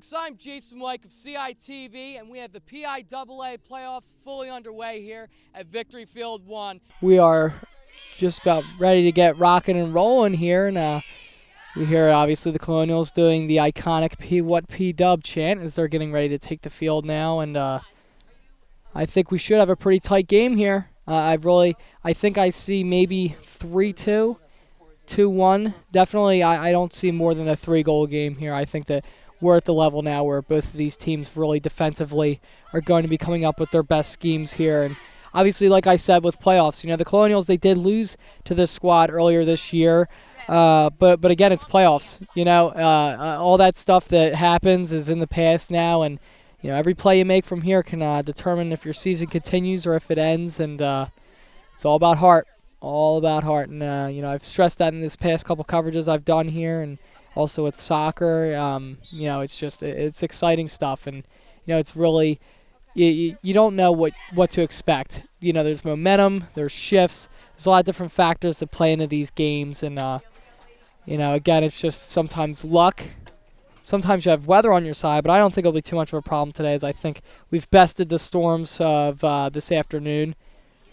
folks, I'm Jason White of CITV, and we have the PIAA playoffs fully underway here at Victory Field 1. We are just about ready to get rocking and rolling here, and we hear obviously the Colonials doing the iconic P-Dub chant as they're getting ready to take the field now, and I think we should have a pretty tight game here. I think I see maybe 3-2, 2-1. Definitely, I don't see more than a 3-goal game here. I think that we're at the level now where both of these teams really defensively are going to be coming up with their best schemes here. And obviously, like I said, with playoffs, the Colonials, they did lose to this squad earlier this year. But again, it's playoffs. All that stuff that happens is in the past now, and every play you make from here can determine if your season continues or if it ends. And it's all about heart, And I've stressed that in this past couple coverages I've done here, and also with soccer. It's exciting stuff, and it's really you don't know what to expect. There's momentum, there's shifts, there's a lot of different factors that play into these games, and again, it's just sometimes luck. Sometimes you have weather on your side, but I don't think it'll be too much of a problem today, as I think we've bested the storms of this afternoon.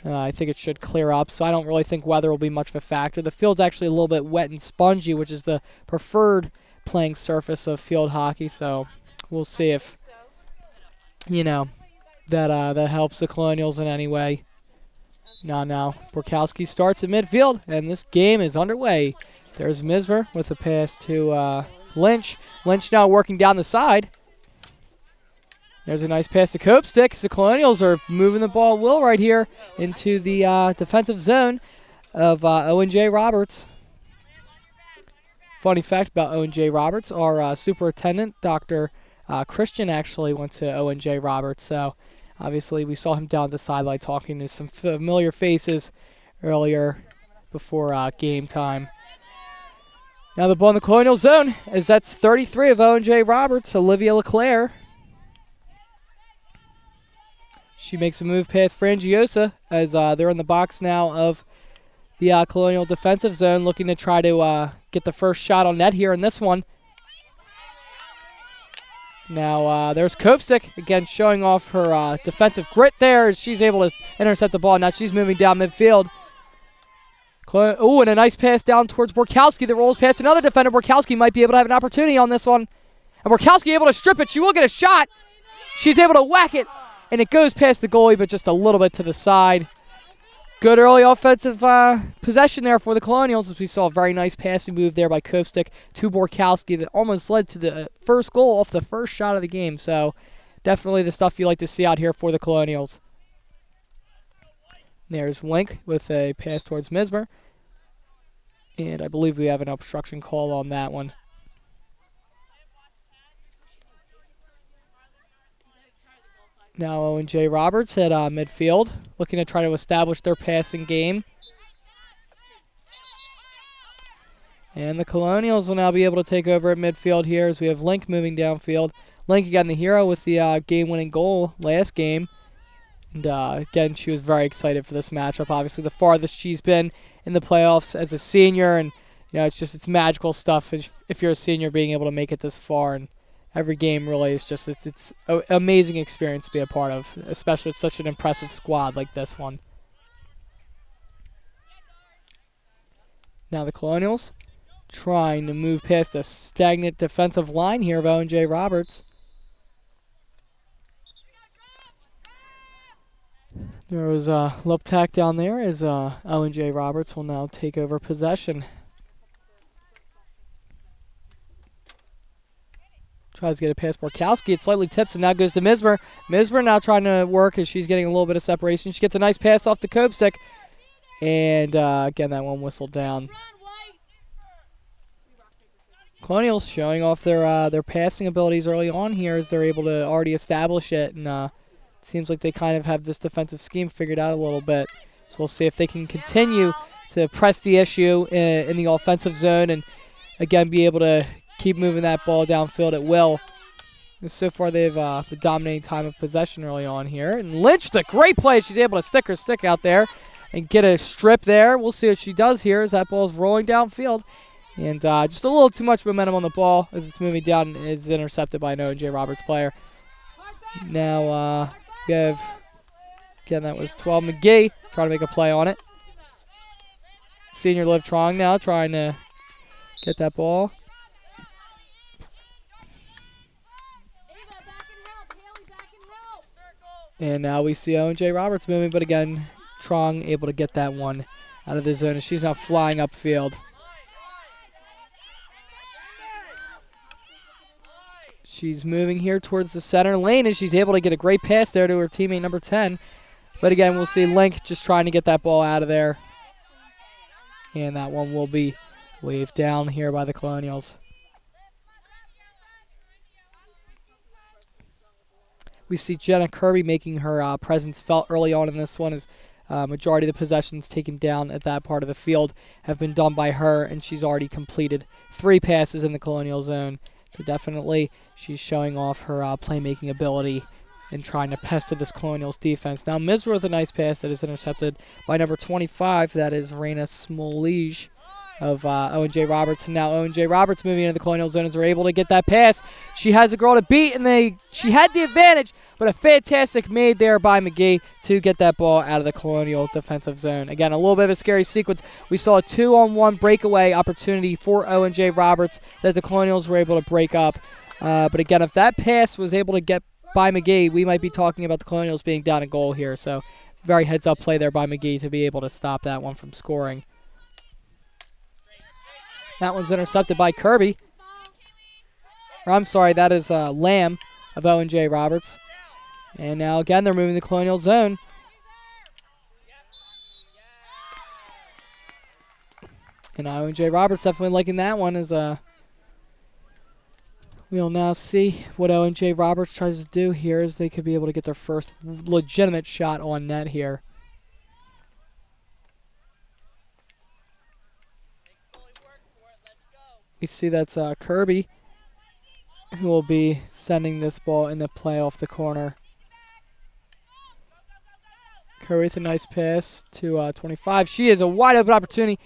I think it should clear up, so I don't really think weather will be much of a factor. The field's actually a little bit wet and spongy, which is the preferred playing surface of field hockey, so we'll see if, that helps the Colonials in any way. Now, Borkowski starts at midfield, and this game is underway. There's Mismer with a pass to Lynch. Lynch now working down the side. There's a nice pass to Copestick. The Colonials are moving the ball well right here into the defensive zone of Owen J. Roberts. Funny fact about Owen J. Roberts, our superintendent, Dr. Christian, actually went to Owen J. Roberts. So obviously we saw him down the sideline talking to some familiar faces earlier before game time. Now the ball in the Colonial zone, as that's 33 of Owen J. Roberts, Olivia LeClaire. She makes a move past Frangiosa as they're in the box now of the Colonial defensive zone, looking to try to get the first shot on net here in this one. Now there's Copestick, again showing off her defensive grit there as she's able to intercept the ball. Now she's moving down midfield. And a nice pass down towards Borkowski that rolls past another defender. Borkowski might be able to have an opportunity on this one. And Borkowski able to strip it. She will get a shot. She's able to whack it. And it goes past the goalie, but just a little bit to the side. Good early offensive possession there for the Colonials, as we saw a very nice passing move there by Copestick to Borkowski that almost led to the first goal off the first shot of the game. So definitely the stuff you like to see out here for the Colonials. There's Link with a pass towards Mismer. And I believe we have an obstruction call on that one. Now Owen J. Roberts at midfield, looking to try to establish their passing game. And the Colonials will now be able to take over at midfield here as we have Link moving downfield. Link again the hero with the game-winning goal last game. And again, she was very excited for this matchup. Obviously the farthest she's been in the playoffs as a senior. And it's magical stuff if you're a senior being able to make it this far. And every game really is just, it's an amazing experience to be a part of, especially with such an impressive squad like this one. Now the Colonials trying to move past a stagnant defensive line here of Owen J. Roberts. There was a Luptak down there as Owen J. Roberts will now take over possession. Tries to get it past Borkowski. It slightly tips and now goes to Mismer. Mismer now trying to work as she's getting a little bit of separation. She gets a nice pass off to Copestick. And again, that one whistled down. Colonials showing off their passing abilities early on here as they're able to already establish it. And it seems like they kind of have this defensive scheme figured out a little bit. So we'll see if they can continue to press the issue in the offensive zone and, again, be able to keep moving that ball downfield at will. And so far, they've been dominating time of possession early on here. And Lynch, the great play. She's able to stick her stick out there and get a strip there. We'll see what she does here as that ball's rolling downfield. And just a little too much momentum on the ball as it's moving down and is intercepted by an Owen Roberts player. Now we have, again, that was 12 McGee trying to make a play on it. Senior Liv Trong now trying to get that ball. And now we see Owen Roberts moving, but again, Trong able to get that one out of the zone, and she's now flying upfield. She's moving here towards the center lane, and she's able to get a great pass there to her teammate number 10. But again, we'll see Link just trying to get that ball out of there. And that one will be waved down here by the Colonials. We see Jenna Kirby making her presence felt early on in this one, as majority of the possessions taken down at that part of the field have been done by her, and she's already completed 3 passes in the Colonial zone. So definitely she's showing off her playmaking ability and trying to pester this Colonials defense. Now Misra with a nice pass that is intercepted by number 25. That is Raina Smolige of Owen Roberts. And now Owen Roberts moving into the Colonial zone as they're able to get that pass. She has a girl to beat, and she had the advantage, but a fantastic made there by McGee to get that ball out of the Colonial defensive zone. Again, a little bit of a scary sequence. We saw a 2-on-1 breakaway opportunity for Owen Roberts that the Colonials were able to break up. But again, if that pass was able to get by McGee, we might be talking about the Colonials being down a goal here. So very heads-up play there by McGee to be able to stop that one from scoring. That one's intercepted by Kirby. Or I'm sorry, that is Lamb of Owen Roberts. And now again, they're moving the Colonial zone. And Owen Roberts definitely liking that one as we'll now see what Owen Roberts tries to do here, as they could be able to get their first legitimate shot on net here. We see that's Kirby who will be sending this ball in the play off the corner. Kirby with a nice pass to 25. She has a wide open opportunity,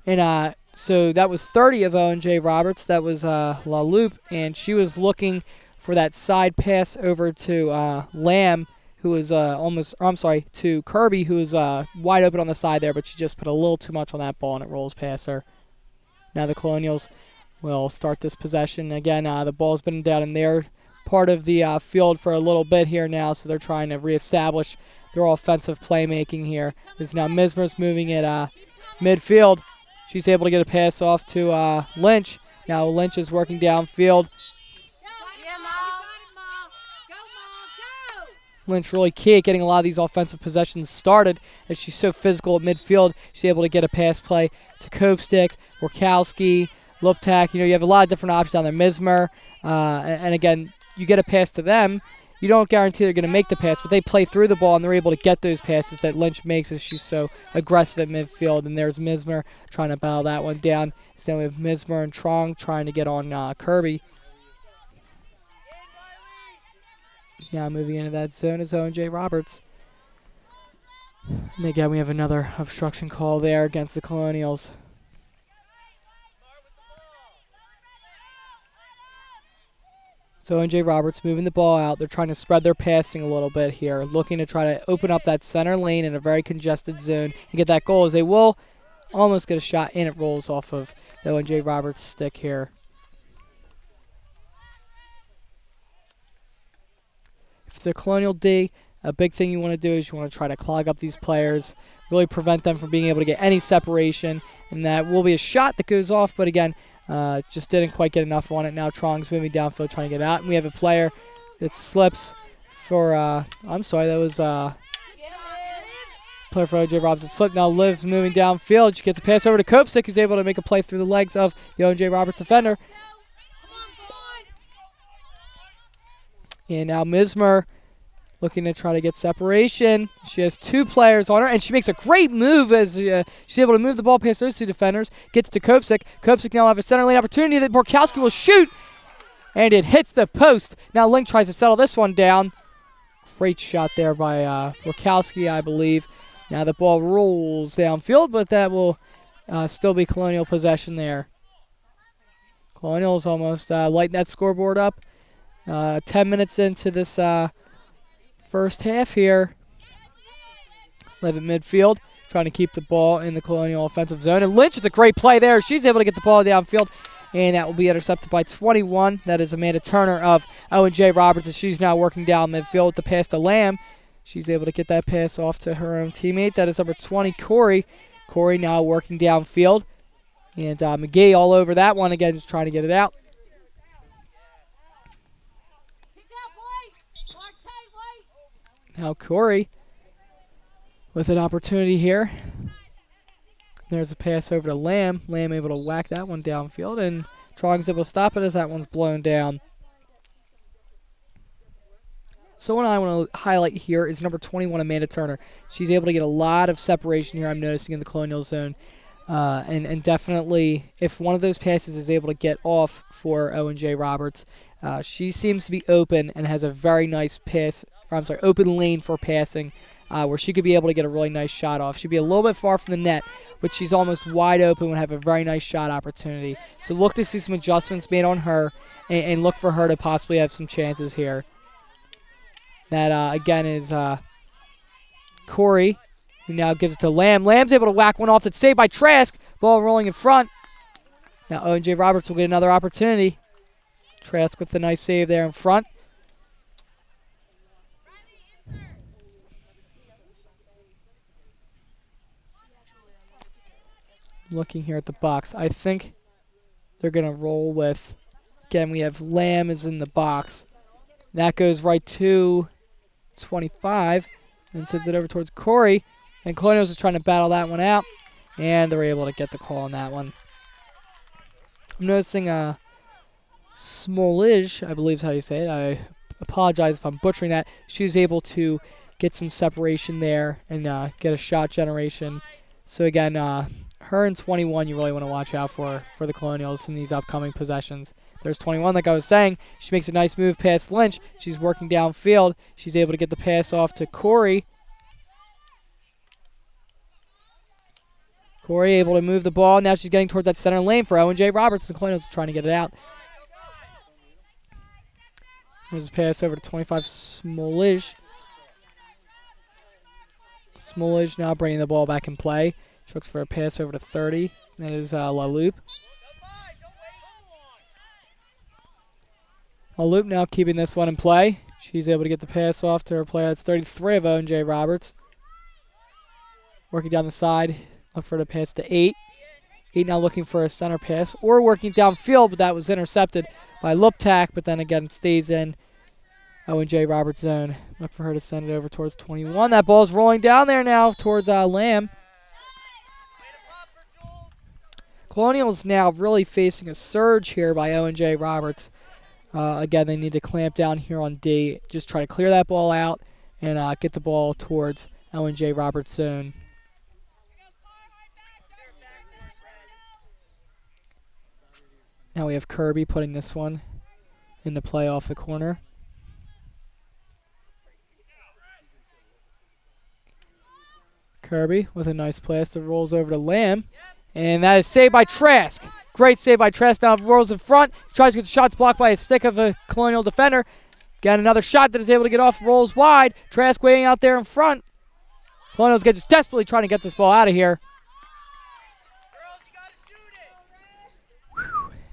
and so that was 30 of Owen Roberts. That was La Loupe, and she was looking for that side pass over to Lamb, who was to Kirby, who was wide open on the side there, but she just put a little too much on that ball, and it rolls past her. Now the Colonials will start this possession. Again, the ball's been down in their part of the field for a little bit here now, so they're trying to reestablish their offensive playmaking here. Is now Mismer's moving it midfield. She's able to get a pass off to Lynch. Now Lynch is working downfield. Lynch really key at getting a lot of these offensive possessions started, as she's so physical at midfield. She's able to get a pass play to Kopstick, Workowski, Luptak. You have a lot of different options down there. Mismer, and again, you get a pass to them. You don't guarantee they're going to make the pass, but they play through the ball, and they're able to get those passes that Lynch makes, as she's so aggressive at midfield. And there's Mismer trying to battle that one down. So then we have Mismer and Trong trying to get on Kirby. Now moving into that zone is Owen Roberts. And again, we have another obstruction call there against the Colonials. So Owen Roberts moving the ball out. They're trying to spread their passing a little bit here, looking to try to open up that center lane in a very congested zone and get that goal, as they will almost get a shot, and it rolls off of the Owen Roberts stick here. If the Colonial D, a big thing you want to do is you want to try to clog up these players, really prevent them from being able to get any separation, and that will be a shot that goes off, but again, just didn't quite get enough on it. Now Trong's moving downfield trying to get out, and we have a player that slips for, that was player for OJ Roberts that slipped. Now Liv's moving downfield. She gets a pass over to Kopsick, who's able to make a play through the legs of the OJ Roberts defender. And now Mismer looking to try to get separation. She has 2 players on her, and she makes a great move as she's able to move the ball past those 2 defenders. Gets to Kopsick. Kopsick now have a center lane opportunity that Borkowski will shoot, and it hits the post. Now Link tries to settle this one down. Great shot there by Borkowski, I believe. Now the ball rolls downfield, but that will still be Colonial possession there. Colonials almost lighting that scoreboard up. 10 minutes into this first half here. Live at midfield, trying to keep the ball in the Colonial offensive zone. And Lynch with a great play there. She's able to get the ball downfield, and that will be intercepted by 21. That is Amanda Turner of Owen J. Roberts, and she's now working down midfield with the pass to Lamb. She's able to get that pass off to her own teammate. That is number 20, Corey. Corey now working downfield. And McGee all over that one again, just trying to get it out. Now Corey with an opportunity here. There's a pass over to Lamb. Lamb able to whack that one downfield, and Trong's able to stop it as that one's blown down. So what I want to highlight here is number 21, Amanda Turner. She's able to get a lot of separation here, I'm noticing, in the Colonial zone. And definitely, if one of those passes is able to get off for Owen J. Roberts, she seems to be open and has a very nice pass, open lane for passing, where she could be able to get a really nice shot off. She'd be a little bit far from the net, but she's almost wide open and have a very nice shot opportunity. So look to see some adjustments made on her, and look for her to possibly have some chances here. That, again, is Corey, who now gives it to Lamb. Lamb's able to whack one off. That's saved by Trask. Ball rolling in front. Now Owen J. Roberts will get another opportunity. Trask with the nice save there in front. Looking here at the box, I think they're going to roll with, again, we have Lamb is in the box. That goes right to 25 and sends it over towards Corey. And Colonials is trying to battle that one out, and they're able to get the call on that one. I'm noticing Smolij, I believe is how you say it. I apologize if I'm butchering that. She's able to get some separation there and get a shot generation. So again, her and 21 you really want to watch out for the Colonials in these upcoming possessions. There's 21, like I was saying. She makes a nice move past Lynch. She's working downfield. She's able to get the pass off to Corey. Corey able to move the ball. Now she's getting towards that center lane for Owen J. Roberts. The Colonials trying to get it out. There's a pass over to 25, Smolij. Smolij now bringing the ball back in play. She looks for a pass over to 30. That is LaLoupe. LaLoupe now keeping this one in play. She's able to get the pass off to her player. That's 33 of Owen J. Roberts. Working down the side. Look for the pass to 8. 8 now looking for a center pass. Or working downfield, but that was intercepted by Luptak. But then again, it stays in Owen J. Roberts' zone. Look for her to send it over towards 21. That ball's rolling down there now towards Lamb. Colonials now really facing a surge here by Owen J. Roberts. Again, they need to clamp down here on D. Just try to clear that ball out and get the ball towards Owen J. Roberts' zone. Now we have Kirby putting this one into play off the corner. Kirby with a nice pass that rolls over to Lamb. And that is saved by Trask. Great save by Trask. Now rolls in front. Tries to get the shots blocked by a stick of a Colonial defender. Got another shot that is able to get off. Rolls wide. Trask waiting out there in front. Colonials get just desperately trying to get this ball out of here.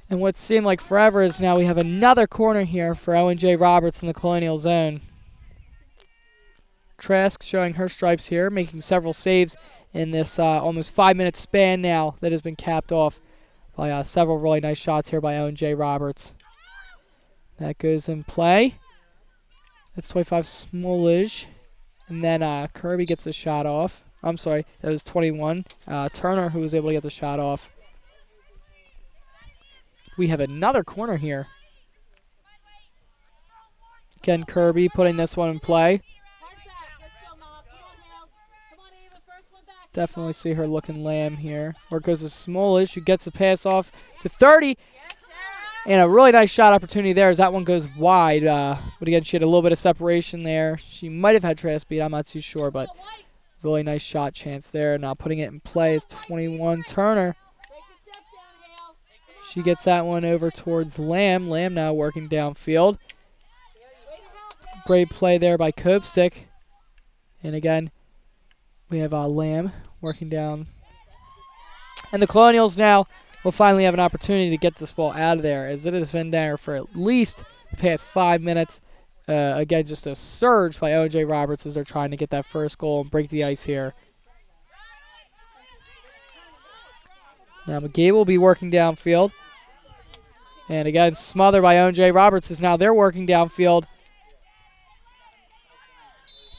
And what seemed like forever is now we have another corner here for Owen J. Roberts in the Colonial zone. Trask showing her stripes here, making several saves in this almost 5-minute span now that has been capped off by several really nice shots here by Owen J. Roberts. That goes in play. That's 25 Smolij. And then Kirby gets the shot off. I'm sorry, that was 21. Turner who was able to get the shot off. We have another corner here. Again, Kirby putting this one in play. Definitely see her looking Lamb here. Where goes to Smolij, who gets the pass off to 30. And a really nice shot opportunity there as that one goes wide. But again, she had a little bit of separation there. She might have had Trask beat, I'm not too sure, but really nice shot chance there. Now putting it in play is 21 Turner. She gets that one over towards Lamb. Lamb now working downfield. Great play there by Copestick. And again, we have Lamb working down. And the Colonials now will finally have an opportunity to get this ball out of there, as it has been there for at least the past 5 minutes. Again, just a surge by Owen J. Roberts as they're trying to get that first goal and break the ice here. Now McGee will be working downfield. And again, smothered by Owen J. Roberts is now they're working downfield.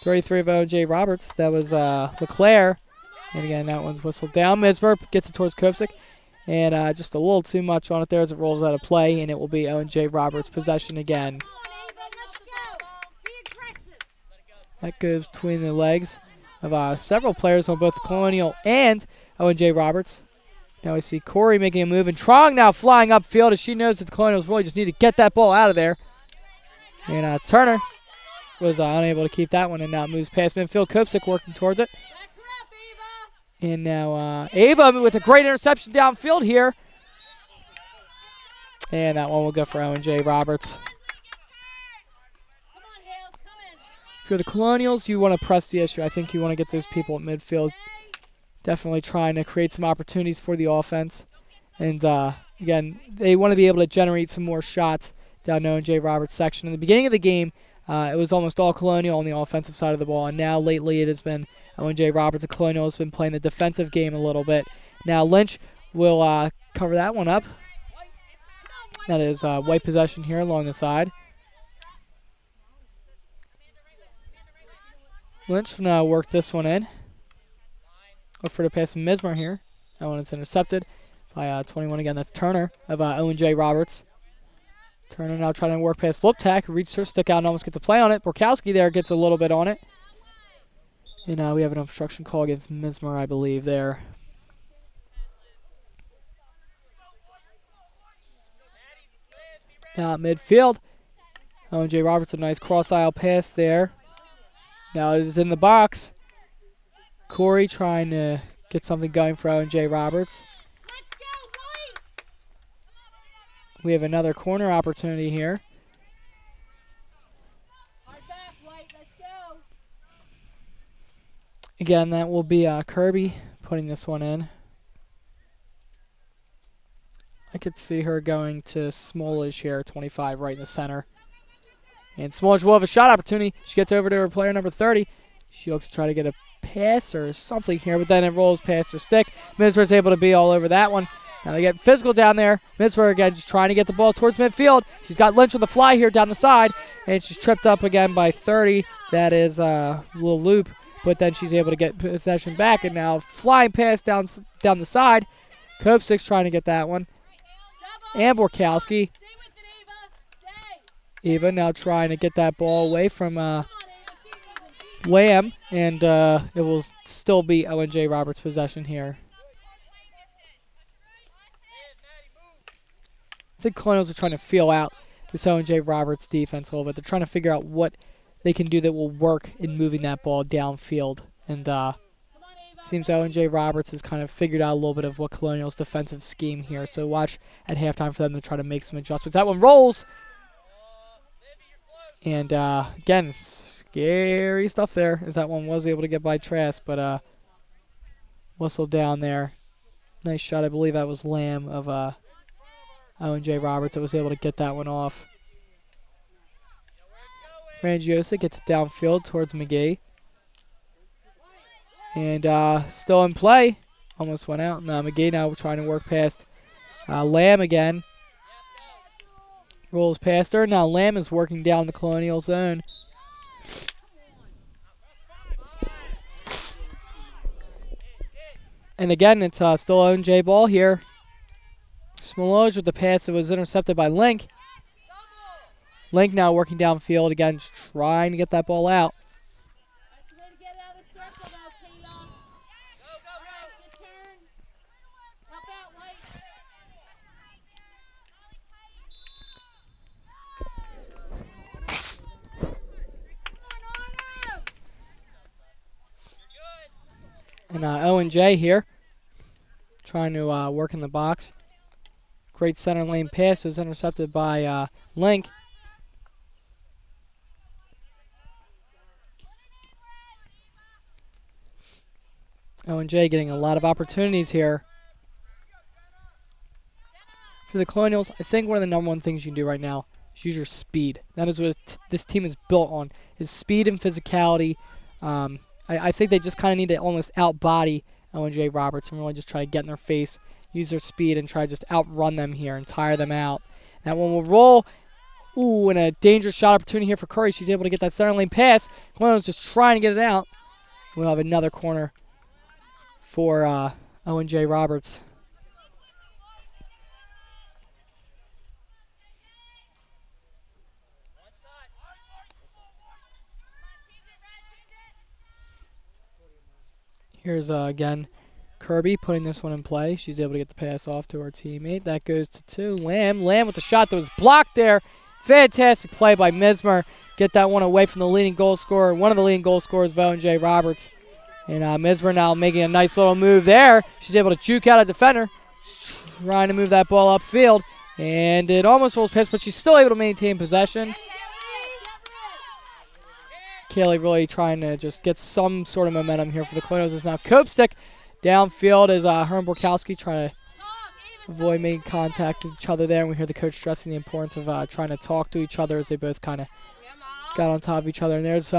33 of Owen J. Roberts. That was LeClaire. And again, that one's whistled down. Misber gets it towards Kopsick. And just a little too much on it there as it rolls out of play. And it will be Owen J. Roberts' possession again. That goes between the legs of several players on both Colonial and Owen J. Roberts. Now we see Corey making a move. And Trong now flying upfield as she knows that the Colonials really just need to get that ball out of there. And Turner was unable to keep that one and now moves past midfield. Kopsick working towards it. And now Ava with a great interception downfield here. And that one will go for Owen J. Roberts. If you're the Colonials, you want to press the issue. I think you want to get those people at midfield. Definitely trying to create some opportunities for the offense. And again, they want to be able to generate some more shots down Owen J. Roberts' section. In the beginning of the game, it was almost all Colonial on the offensive side of the ball. And now lately it has been Owen J. Roberts. The Colonial has been playing the defensive game a little bit. Now Lynch will cover that one up. That is white possession here along the side. Lynch will now work this one in. Look for the pass from Mismer here. That one is intercepted by 21 again. That's Turner of Owen J. Roberts. Turner now trying to work past Liptak. Reached her stick out and almost gets a play on it. Borkowski there gets a little bit on it. And we have an obstruction call against Mismer, I believe, there. Now at midfield. Owen J. Roberts, a nice cross-aisle pass there. Now it is in the box. Corey trying to get something going for Owen J. Roberts. We have another corner opportunity here. Again, that will be Kirby putting this one in. I could see her going to Smallish here, 25 right in the center. And Smallish will have a shot opportunity. She gets over to her player number 30. She looks to try to get a pass or something here, but then it rolls past her stick. Misber's able to be all over that one. Now they get physical down there. Misber again just trying to get the ball towards midfield. She's got Lynch on the fly here down the side, and she's tripped up again by 30. That is a little loop, but then she's able to get possession back, and now flying past down the side. Kopsick's trying to get that one. And Borkowski. Eva now trying to get that ball away from Lamb, and it will still be Owen J. Roberts' possession here. I think Colonials are trying to feel out this Owen J. Roberts defense a little bit. They're trying to figure out what they can do that will work in moving that ball downfield. And it seems Owen J. Roberts has kind of figured out a little bit of what Colonials' defensive scheme here. So watch at halftime for them to try to make some adjustments. That one rolls. And again, scary stuff there as that one was able to get by Trask, but whistled down there. Nice shot. I believe that was Lamb of Owen J. Roberts that was able to get that one off. Frangiosa gets it downfield towards McGee. And still in play. Almost went out. Now McGee now trying to work past Lamb again. Rolls past her. Now Lamb is working down the Colonial zone. And again, it's still Owen J. ball here. Smolloj with the pass that was intercepted by Link. Link now working downfield again, just trying to get that ball out. And Owen J. here, trying to work in the box. Great center lane pass was intercepted by Link. Owen J getting a lot of opportunities here. For the Colonials, I think one of the number one things you can do right now is use your speed. That is what this team is built on, is speed and physicality. I think they just kind of need to almost outbody Owen J Roberts and really just try to get in their face, use their speed, and try to just outrun them here and tire them out. That one will roll. Ooh, and a dangerous shot opportunity here for Curry. She's able to get that center lane pass. Colonials just trying to get it out. We'll have another corner for Owen J Roberts. Here's, again, Kirby putting this one in play. She's able to get the pass off to her teammate. That goes to 2. Lamb with the shot that was blocked there. Fantastic play by Mismer. Get that one away from the leading goal scorer, one of the leading goal scorers of Owen J Roberts. And Mismer now making a nice little move there. She's able to juke out a defender. She's trying to move that ball upfield. And it almost rolls past, but she's still able to maintain possession. Kaylee really trying to just get some sort of momentum here for the Colonials. Is now Kopstick downfield as her and Borkowski trying to avoid making contact with each other there. And we hear the coach stressing the importance of trying to talk to each other as they both kind of got on top of each other. And there's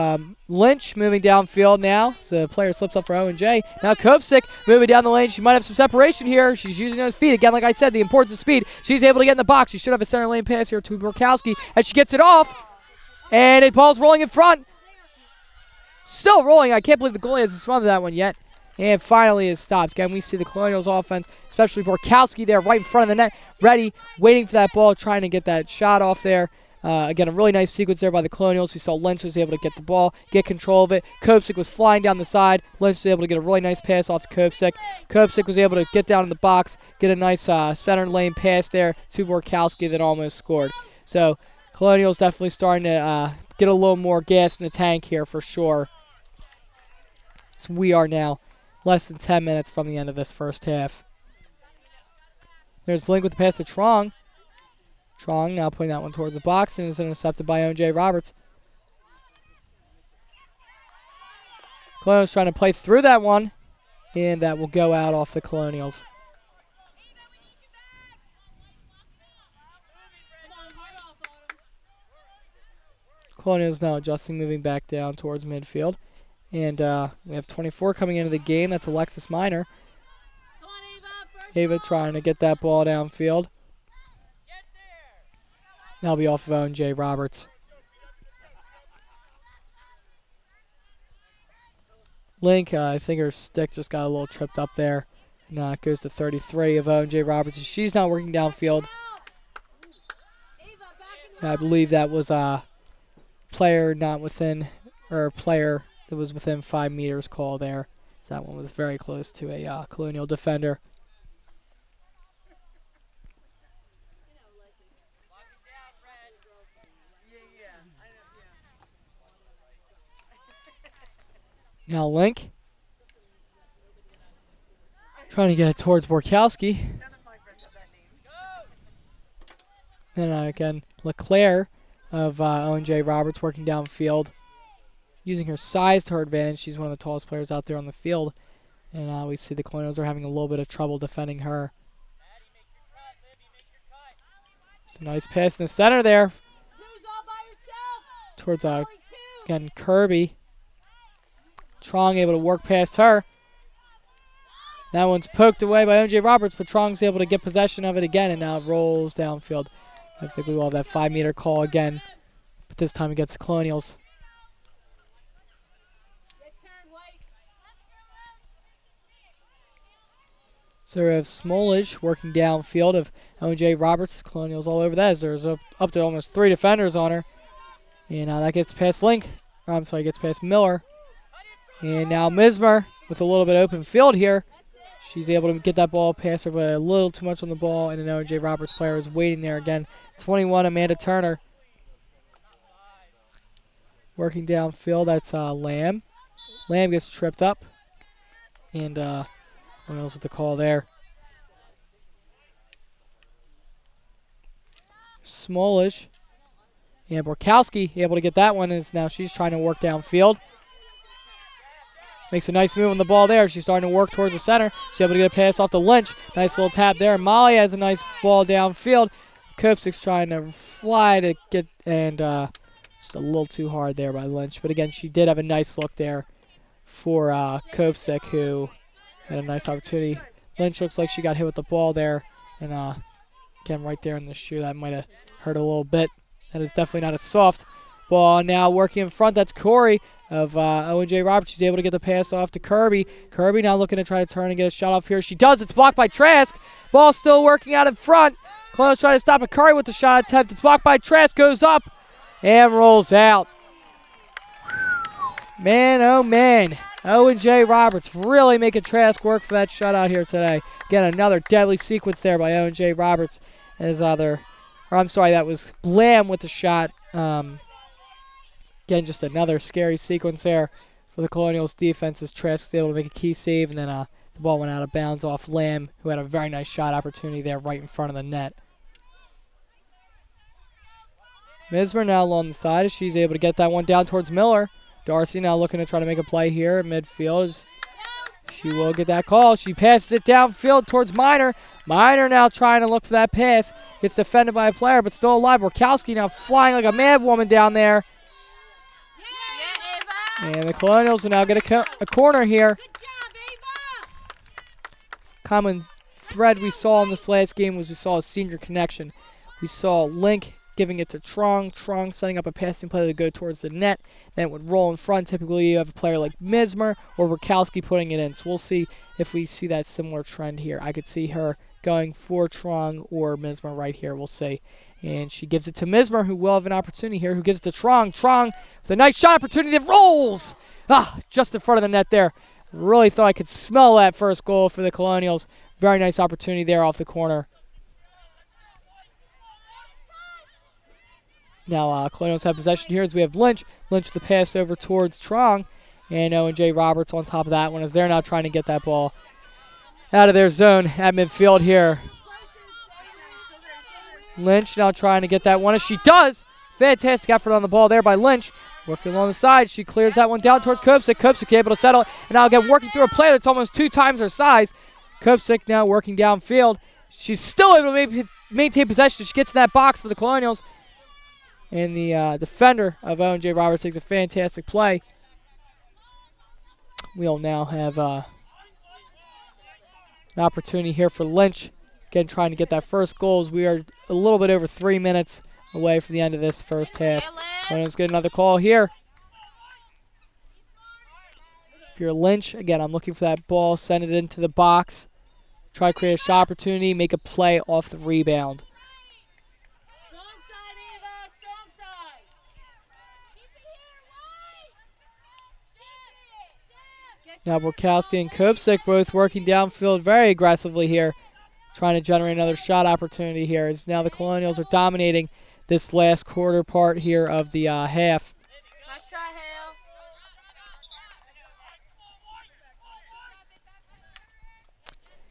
Lynch moving downfield now. So the player slips up for Owen J. Now Kopstick moving down the lane. She might have some separation here. She's using those feet. Again, like I said, the importance of speed. She's able to get in the box. She should have a center lane pass here to Borkowski as she gets it off. And the ball's rolling in front. Still rolling. I can't believe the goalie hasn't smothered that one yet. And finally it stops. Again, we see the Colonials offense, especially Borkowski there right in front of the net, ready, waiting for that ball, trying to get that shot off there. Again, a really nice sequence there by the Colonials. We saw Lynch was able to get the ball, get control of it. Kopstick was flying down the side. Lynch was able to get a really nice pass off to Kopstick. Kopstick was able to get down in the box, get a nice center lane pass there to Borkowski that almost scored. So Colonials definitely starting to get a little more gas in the tank here for sure. So we are now less than 10 minutes from the end of this first half. There's Link with the pass to Trong. Trong now putting that one towards the box and is intercepted by Owen J Roberts. Colonials trying to play through that one, and that will go out off the Colonials. Colonials now adjusting, moving back down towards midfield. And we have 24 coming into the game. That's Alexis Minor. Ava trying to get that ball downfield. That'll be off of Owen J Roberts. Link, I think her stick just got a little tripped up there. And it goes to 33 of Owen J Roberts. She's now working downfield. I believe that was a player not within, or a player that was within 5 meters call there. So that one was very close to a Colonial defender. Now Link trying to get it towards Borkowski. And again, LeClaire of Owen J Roberts working downfield, using her size to her advantage. She's one of the tallest players out there on the field. And we see the Colonials are having a little bit of trouble defending her. It's a nice pass in the center there. Towards, again, Kirby. Trong able to work past her. That one's poked away by Owen J Roberts, but Trong's able to get possession of it again, and now it rolls downfield. I think we will have that 5 meter call again, but this time against the Colonials. So we have Smolage working downfield of Owen J Roberts. Colonials all over that as there's up to almost 3 defenders on her. And that gets past Link. I'm sorry, gets past Miller. And now Mismer with a little bit open field here. She's able to get that ball past her, but a little too much on the ball. And an Owen J Roberts player is waiting there again. 21, Amanda Turner. Working downfield, that's Lamb. Lamb gets tripped up. And what else with the call there? Smolish. And Borkowski able to get that one as now she's trying to work downfield. Makes a nice move on the ball there. She's starting to work towards the center. She's able to get a pass off to Lynch. Nice little tap there. Molly has a nice ball downfield. Kopsik's trying to fly to get, and just a little too hard there by Lynch. But again, she did have a nice look there for Kopsik, who had a nice opportunity. Lynch looks like she got hit with the ball there. And again, right there in the shoe, that might have hurt a little bit. That is definitely not a soft ball. Now working in front, that's Corey of Owen J. Roberts. She's able to get the pass off to Kirby. Kirby now looking to try to turn and get a shot off here. She does. It's blocked by Trask. Ball still working out in front. Colonials trying to stop it. Curry with the shot attempt. It's blocked by Trask. Goes up and rolls out. Man, oh man. Owen J. Roberts really making Trask work for that shutout here today. Again, another deadly sequence there by Owen J. Roberts. That was Blam with the shot. Again, just another scary sequence there for the Colonials defense as Trask was able to make a key save, and then the ball went out of bounds off Lamb, who had a very nice shot opportunity there right in front of the net. Mismer now along the side as she's able to get that one down towards Miller. Darcy now looking to try to make a play here at midfield. She will get that call. She passes it downfield towards Miner. Miner now trying to look for that pass. Gets defended by a player, but still alive. Borkowski now flying like a mad woman down there. And the Colonials will now get a corner here. Common thread we saw in this last game was we saw a senior connection. We saw Link giving it to Trong. Trong setting up a passing play to go towards the net. Then it would roll in front. Typically you have a player like Mismer or Borkowski putting it in. So we'll see if we see that similar trend here. I could see her going for Trong or Mismer right here. We'll see. And she gives it to Mismer, who will have an opportunity here, who gives it to Trong. Trong with a nice shot opportunity that rolls! Just in front of the net there. Really thought I could smell that first goal for the Colonials. Very nice opportunity there off the corner. Now Colonials have possession here as we have Lynch. Lynch with the pass over towards Trong. And Owen J. Roberts on top of that one as they're now trying to get that ball out of their zone at midfield here. Lynch now trying to get that one as she does. Fantastic effort on the ball there by Lynch. Working along the side. She clears that one down towards Kopsik. Kopsik's able to settle. And now again working through a player that's almost 2 times her size. Kopsik now working downfield. She's still able to maintain possession. She gets in that box for the Colonials. And the defender of Owen J. Roberts takes a fantastic play. We'll now have an opportunity here for Lynch. Again, trying to get that first goal as we are a little bit over 3 minutes away from the end of this first half. Let's get another call here. If you're Lynch, again, I'm looking for that ball. Send it into the box. Try to create a shot opportunity. Make a play off the rebound. Now Borkowski and Kopsik both working downfield very aggressively here. Trying to generate another shot opportunity here as now the Colonials are dominating this last quarter part here of the half. Nice try, Hale.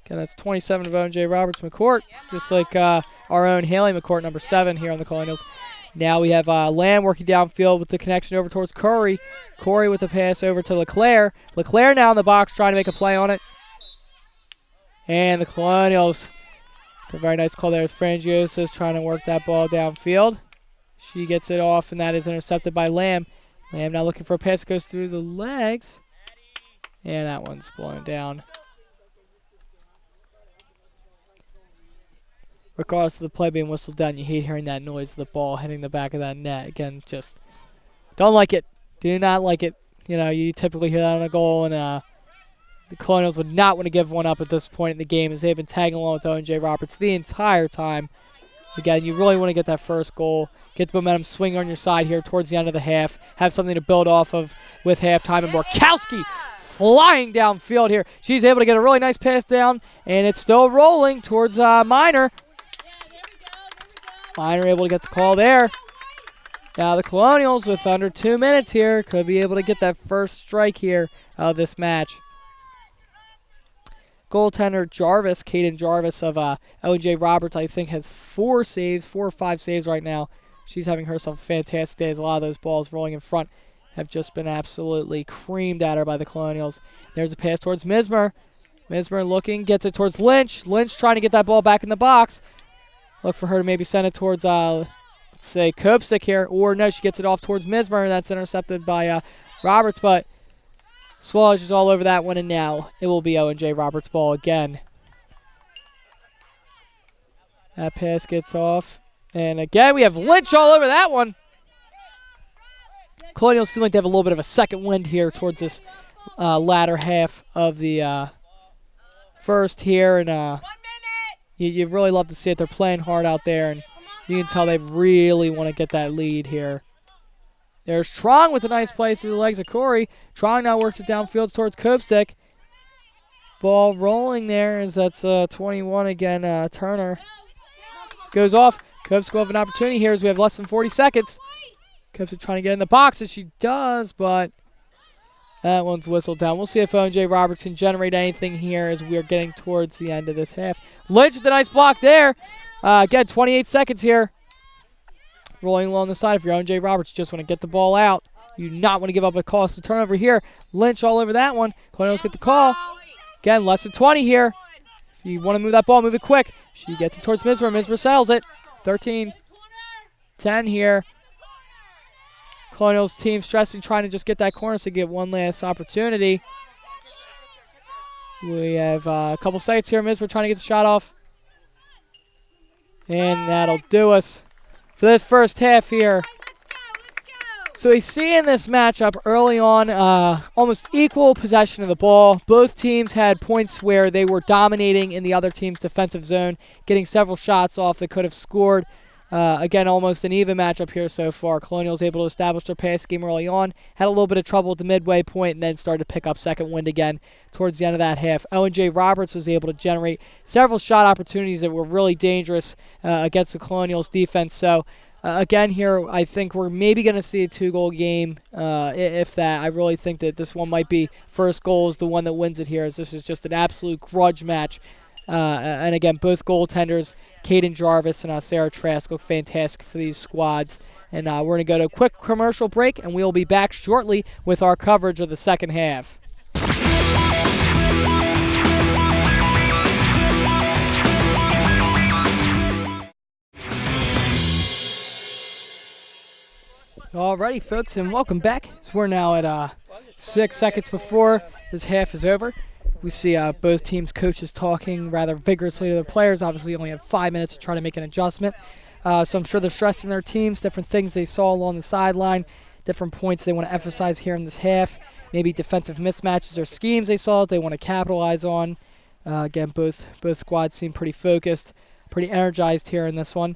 Okay, that's 27 of Owen J. Roberts McCourt, just like our own Haley McCourt, number 7 here on the Colonials. Now we have Lamb working downfield with the connection over towards Curry. Corey with the pass over to LeClaire. LeClaire now in the box trying to make a play on it. And the Colonials, a very nice call there as Frangiosa is trying to work that ball downfield. She gets it off, and that is intercepted by Lamb. Lamb now looking for a pass that goes through the legs. And that one's blown down. Regardless of the play being whistled down, you hate hearing that noise of the ball hitting the back of that net. Again, just don't like it. Do not like it. You know, you typically hear that on a goal, and the Colonials would not want to give one up at this point in the game as they've been tagging along with Owen J. Roberts the entire time. Again, you really want to get that first goal. Get the momentum swing on your side here towards the end of the half. Have something to build off of with halftime. And Borkowski flying downfield here. She's able to get a really nice pass down, and it's still rolling towards Miner. Miner able to get the call there. Now the Colonials, with under 2 minutes here, could be able to get that first strike here of this match. goaltender Jarvis, Caden Jarvis of Owen Roberts, I think has 4 or 5 saves right now. She's having herself a fantastic day as a lot of those balls rolling in front have just been absolutely creamed at her by the Colonials. There's a pass towards Mismer. Mismer looking, gets it towards Lynch. Lynch trying to get that ball back in the box. Look for her to maybe send it towards, let's say, Kopsick here. Or no, she gets it off towards Mismer. That's intercepted by Roberts, but Swallows is all over that one, and now it will be Owen Roberts' ball again. That pass gets off. And again, we have Lynch all over that one. Colonials seem like they have a little bit of a second wind here towards this latter half of the first here. And you really love to see it. They're playing hard out there, and you can tell they really want to get that lead here. There's Trong with a nice play through the legs of Corey. Trong now works it downfield towards Kopstick. Ball rolling there as that's 21 again. Turner goes off. Kopstick will have an opportunity here as we have less than 40 seconds. Kopstick trying to get in the box, as she does, but that one's whistled down. We'll see if Owen Roberts can generate anything here as we are getting towards the end of this half. Lynch with a nice block there. Again, 28 seconds here. Rolling along the side. If you're Owen Roberts, you just want to get the ball out. You do not want to give up a costly turnover here. Lynch all over that one. Colonials get the call. Again, less than 20 here. If you want to move that ball, move it quick. She gets it towards Mismer. Mismer settles it. 13-10 here. Colonials team stressing, trying to just get that corner to get one last opportunity. We have a couple seconds here. Mismer trying to get the shot off. And that'll do us for this first half here. So we see in this matchup early on almost equal possession of the ball. Both teams had points where they were dominating in the other team's defensive zone, getting several shots off that could have scored. Again, almost an even matchup here so far. Colonials able to establish their pass game early on, had a little bit of trouble at the midway point, and then started to pick up second wind again towards the end of that half. Owen Roberts was able to generate several shot opportunities that were really dangerous against the Colonials defense. So again here, I think we're maybe going to see a 2-goal game, if that. I really think that this one might be first goal is the one that wins it here, as this is just an absolute grudge match. And again, both goaltenders, Caden Jarvis and Sarah Trask, look fantastic for these squads. And we're going to go to a quick commercial break, and we'll be back shortly with our coverage of the second half. Alrighty, folks, and welcome back. So we're now at 6 seconds before this half is over. We see both teams' coaches talking rather vigorously to their players. Obviously, you only have 5 minutes to try to make an adjustment. So I'm sure they're stressing their teams, different things they saw along the sideline, different points they want to emphasize here in this half, maybe defensive mismatches or schemes they saw that they want to capitalize on. Again, both squads seem pretty focused, pretty energized here in this one.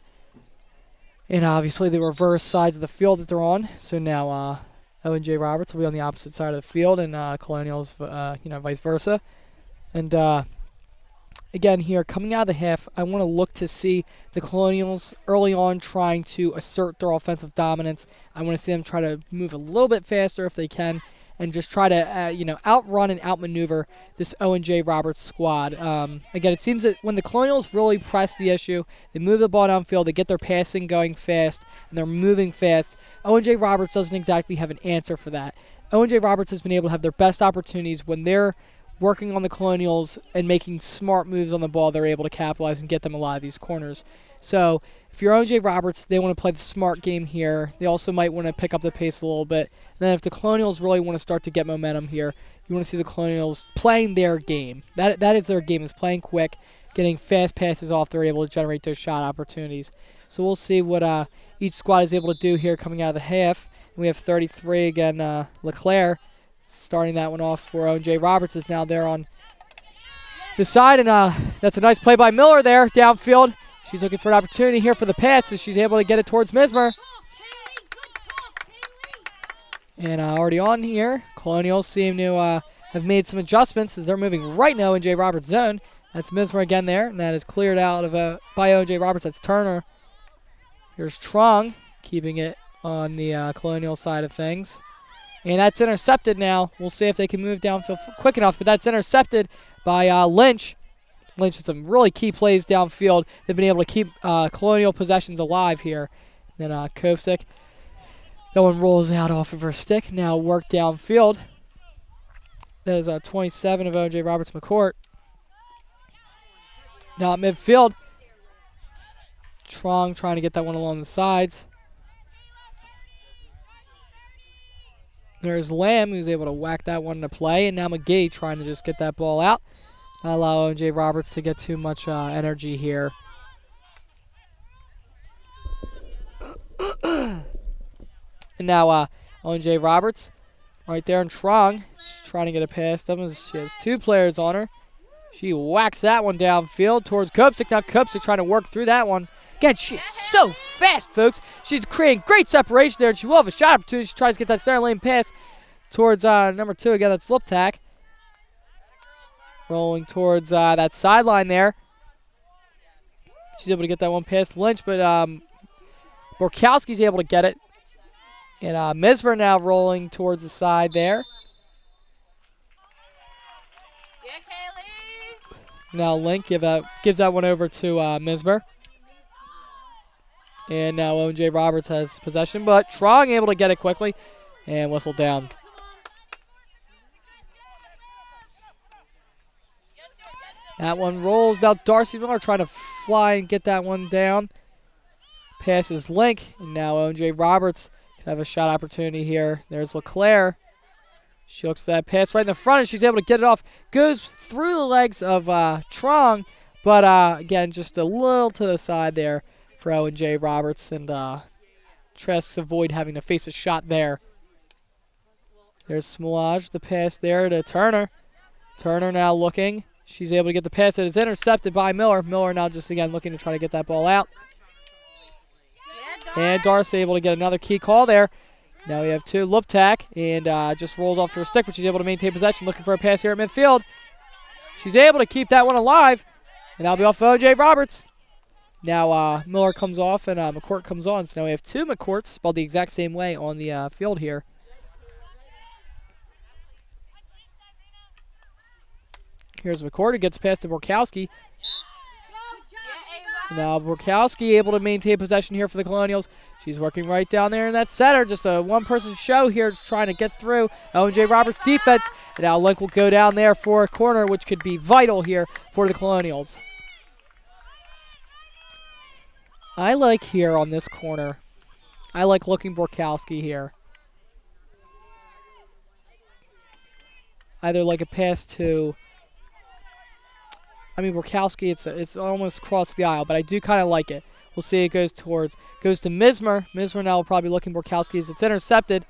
And obviously the reverse sides of the field that they're on. So now Owen Roberts will be on the opposite side of the field, and Colonials, vice versa. And again here, coming out of the half, I want to look to see the Colonials early on trying to assert their offensive dominance. I want to see them try to move a little bit faster if they can, and just try to outrun and outmaneuver this Owen Roberts squad. Again, it seems that when the Colonials really press the issue, they move the ball downfield, they get their passing going fast, and they're moving fast. Owen Roberts doesn't exactly have an answer for that. Owen Roberts has been able to have their best opportunities when they're working on the Colonials and making smart moves on the ball. They're able to capitalize and get them a lot of these corners. So if you're Owen Roberts, they want to play the smart game here. They also might want to pick up the pace a little bit. And then if the Colonials really want to start to get momentum here, you want to see the Colonials playing their game. That is their game, is playing quick, getting fast passes off. They're able to generate those shot opportunities. So we'll see what each squad is able to do here coming out of the half. And we have 33 again. LeClaire starting that one off for Owen Roberts is now there on the side. And that's a nice play by Miller there downfield. She's looking for an opportunity here for the pass as she's able to get it towards Mismer. And already on here, Colonials seem to have made some adjustments as they're moving right now in Roberts' zone. That's Mismer again there, and that is cleared out of by Owen Roberts. That's Turner. Here's Trong keeping it on the Colonial side of things. And that's intercepted now. We'll see if they can move downfield quick enough, but that's intercepted by Lynch. Lynch with some really key plays downfield. They've been able to keep Colonial possessions alive here. Then Kopsick. That one rolls out off of her stick. Now work downfield. That is 27 of O.J. Roberts McCourt. Now at midfield. Trong trying to get that one along the sides. There's Lamb, who's able to whack that one into play. And now McGee trying to just get that ball out. Not allow O.J. Roberts to get too much energy here. And now O.J. Roberts right there in Trong. She's trying to get it past them. She has two players on her. She whacks that one downfield towards Kopsick. Now Kopsick trying to work through that one. Again, she's so fast, folks. She's creating great separation there, and she will have a shot opportunity. She tries to get that center lane pass towards number 2. Again, that's Liptak. Rolling towards that sideline there. She's able to get that one past Lynch, but Borkowski's able to get it. And Mismer now rolling towards the side there. Yeah, Kaylee. Now Link gives that one over to Mismer. And now O.J. Roberts has possession, but Trong able to get it quickly and whistle down. That one rolls. Now Darcy Miller trying to fly and get that one down. Passes Link, and now O.J. Roberts can have a shot opportunity here. There's LeClaire. She looks for that pass right in the front, and she's able to get it off. Goes through the legs of Trong, but again, just a little to the side there for O.J. Roberts, and Trask avoid having to face a shot there. There's Smolage, the pass there to Turner. Turner now looking. She's able to get the pass that is intercepted by Miller. Miller now just again looking to try to get that ball out. And Darcy able to get another key call there. Now we have 2. Liptak, and just rolls off her stick, but she's able to maintain possession, looking for a pass here at midfield. She's able to keep that one alive, and that'll be off O.J. Roberts. Now Miller comes off and McCourt comes on. So now we have 2 McCourts spelled the exact same way on the field here. Here's McCourt, who gets past to Borkowski. Now Borkowski able to maintain possession here for the Colonials. She's working right down there in that center. Just a one-person show here, just trying to get through O.J. Roberts' defense. And now Link will go down there for a corner, which could be vital here for the Colonials. I like here on this corner. I like looking Borkowski here. Either like a pass to, Borkowski, it's almost across the aisle, but I do kind of like it. We'll see it goes to Mismer. Mismer now will probably looking Borkowski as it's intercepted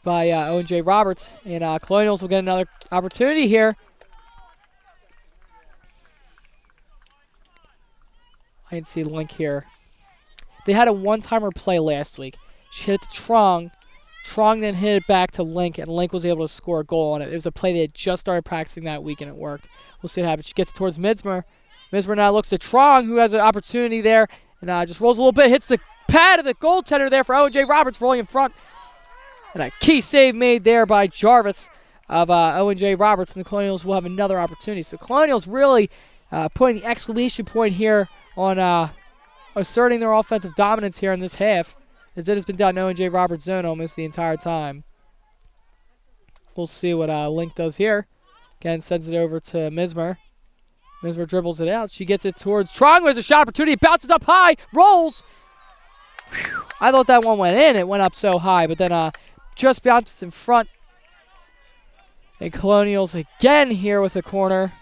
by Owen J. Roberts. And Colonials will get another opportunity here. I can see Link here. They had a one-timer play last week. She hit it to Trong. Trong then hit it back to Link, and Link was able to score a goal on it. It was a play they had just started practicing that week, and it worked. We'll see what happens. She gets towards Mismer. Mismer now looks to Trong, who has an opportunity there, and just rolls a little bit, hits the pad of the goaltender there for O.J. Roberts, rolling in front. And a key save made there by Jarvis of Owen J. Roberts, and the Colonials will have another opportunity. So Colonials really putting the exclamation point here on asserting their offensive dominance here in this half, as it has been down Owen J. Roberts' zone almost the entire time. We'll see what Link does here. Again, sends it over to Mismer. Mismer dribbles it out. She gets it towards Trong. There's a shot opportunity. Bounces up high. Rolls. Whew. I thought that one went in. It went up so high, but then just bounces in front. And Colonials again here with the corner.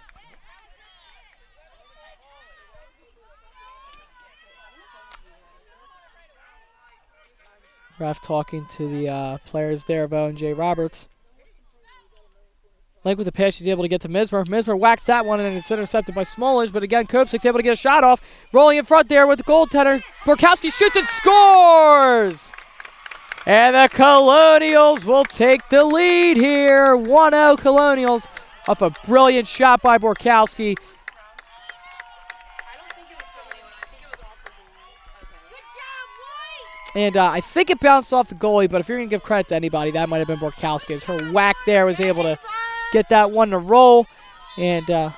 Ref talking to the players there of Owen J. Roberts. Link with the pass, she's able to get to Mismer. Mismer whacks that one, and it's intercepted by Smolage. But again, Kopsick's able to get a shot off. Rolling in front there with the goaltender. Borkowski shoots and scores! And the Colonials will take the lead here. 1-0 Colonials off a brilliant shot by Borkowski. And I think it bounced off the goalie, but if you're going to give credit to anybody, that might have been Borkowski, as her whack there was able to get that one to roll. And,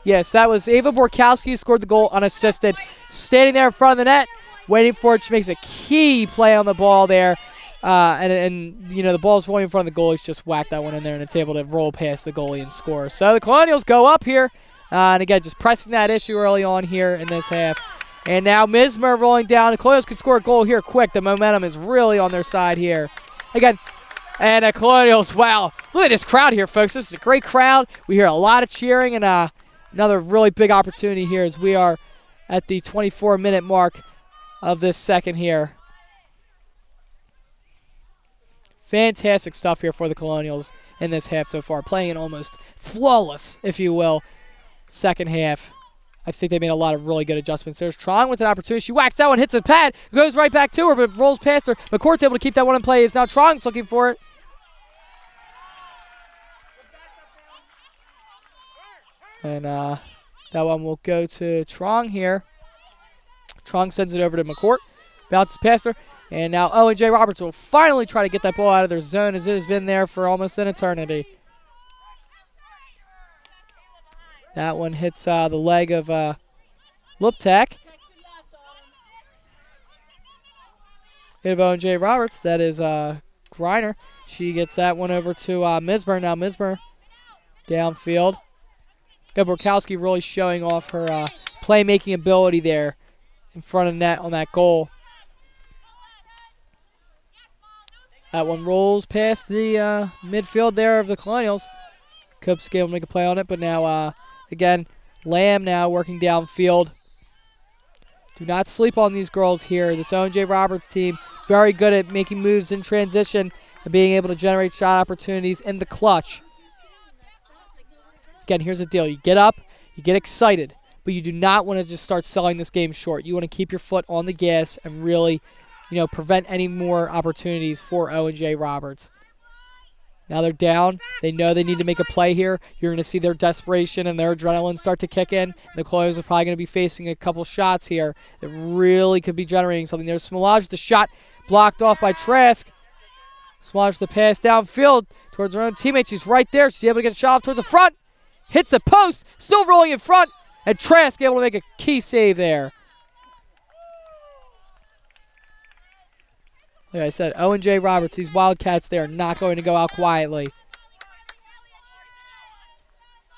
yes, that was Ava Borkowski who scored the goal unassisted. Standing there in front of the net, waiting for it. She makes a key play on the ball there. And you know, the ball's rolling in front of the goalie. She's just whacked that one in there, and it's able to roll past the goalie and score. So the Colonials go up here. And again, just pressing that issue early on here in this half. And now Mismer rolling down. The Colonials could score a goal here quick. The momentum is really on their side here. Again, and the Colonials, wow. Look at this crowd here, folks. This is a great crowd. We hear a lot of cheering, and another really big opportunity here as we are at the 24-minute mark of this second here. Fantastic stuff here for the Colonials in this half so far. Playing an almost flawless, if you will, second half. I think they made a lot of really good adjustments. There's Trong with an opportunity. She whacks that one, hits a pad, goes right back to her, but rolls past her. McCourt's able to keep that one in play. Is now Trong's looking for it. And that one will go to Trong here. Trong sends it over to McCourt. Bounces past her. And now Owen J. Roberts will finally try to get that ball out of their zone, as it has been there for almost an eternity. That one hits the leg of Luptak. Hit of Owen J. Roberts. That is Griner. She gets that one over to Mismer. Now Mismer downfield. Borkowski really showing off her playmaking ability there in front of net on that goal. That one rolls past the midfield there of the Colonials. Copes able to make a play on it, but now, again, Lamb now working downfield. Do not sleep on these girls here. This Owen J. Roberts team, very good at making moves in transition and being able to generate shot opportunities in the clutch. Again, here's the deal. You get up, you get excited, but you do not want to just start selling this game short. You want to keep your foot on the gas and really, you know, prevent any more opportunities for Owen J. Roberts. Now they're down. They know they need to make a play here. You're going to see their desperation and their adrenaline start to kick in. The Colonials are probably going to be facing a couple shots here that really could be generating something. There's Smolaj, the shot blocked off by Trask. Smolaj the pass downfield towards her own teammate. She's right there. She's able to get a shot off towards the front. Hits the post. Still rolling in front. And Trask able to make a key save there. Like I said, Owen J. Roberts, these Wildcats, they are not going to go out quietly.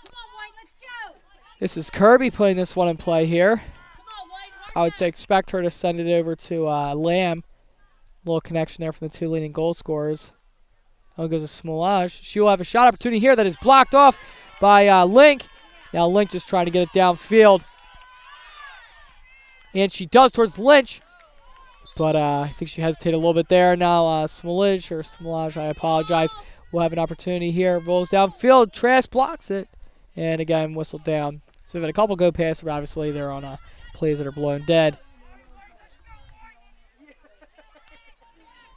Come on, White, let's go. This is Kirby putting this one in play here. I would say expect her to send it over to Lamb. Little connection there from the two leading goal scorers. Oh, goes to Smolaj. She will have a shot opportunity here that is blocked off by Link. Now Link just trying to get it downfield. And she does towards Lynch. But I think she hesitated a little bit there. Now Smolaj, I apologize, will have an opportunity here. Rolls downfield. Trask blocks it. And again, whistled down. So we've had a couple go past, but obviously they're on plays that are blown dead.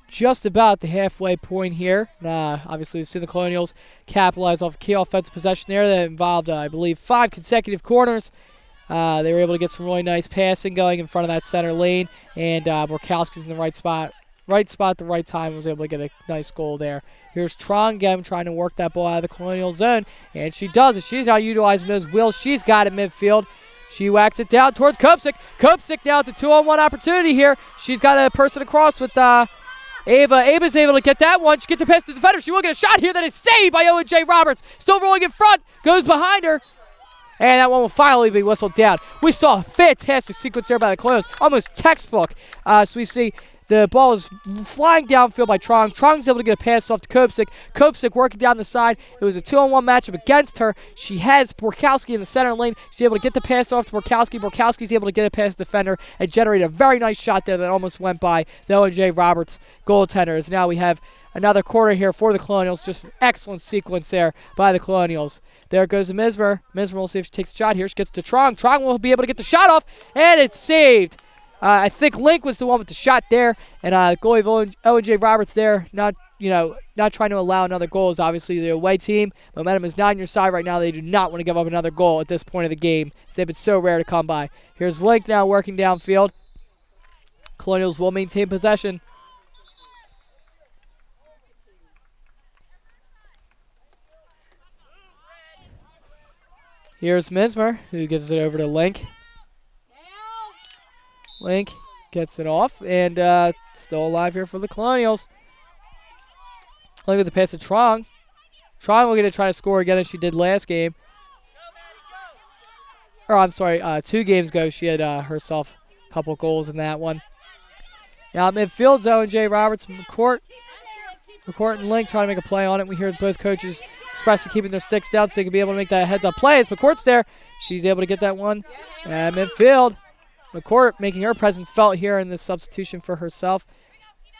Just about the halfway point here. Obviously, we've seen the Colonials capitalize off a key offensive possession there that involved, I believe, 5 consecutive corners. They were able to get some really nice passing going in front of that center lane, and Borkowski's in the right spot at the right time, was able to get a nice goal there. Here's Trong again trying to work that ball out of the Colonial zone, and she does it. She's now utilizing those wheels she's got at midfield. She whacks it down towards Kopsik. Kopsik now at the 2-on-1 opportunity here. She's got a person across with Ava. Ava's able to get that one. She gets it past the defender. She will get a shot here that is saved by Owen J. Roberts. Still rolling in front. Goes behind her. And that one will finally be whistled down. We saw a fantastic sequence there by the Colonials. Almost textbook. So we see the ball is flying downfield by Trong. Trong's able to get a pass off to Kopsik. Kopsik working down the side. It was a 2-on-1 matchup against her. She has Borkowski in the center lane. She's able to get the pass off to Borkowski. Borkowski's able to get it past the defender and generate a very nice shot there that almost went by the Owen J. Roberts goaltenders. Now we have another corner here for the Colonials. Just an excellent sequence there by the Colonials. There goes the Mismer. Mismer will see if she takes a shot here. She gets to Trong. Trong will be able to get the shot off, and it's saved. I think Link was the one with the shot there, and goalie Owen J. Roberts there, not trying to allow another goal. Is obviously the away team. Momentum is not on your side right now. They do not want to give up another goal at this point of the game. They've been so rare to come by. Here's Link now working downfield. Colonials will maintain possession. Here's Mismer, who gives it over to Link. Link gets it off, and still alive here for the Colonials. Link with the pass to Trong. Trong will get to try to score again as she did last game. Or, I'm sorry, 2 games ago she had herself a couple goals in that one. Now midfield, Owen J. Roberts, McCourt and Link trying to make a play on it. We hear both coaches expressing keeping their sticks down so they can be able to make that heads-up play. As McCourt's there, she's able to get that one. And midfield, McCourt making her presence felt here in this substitution for herself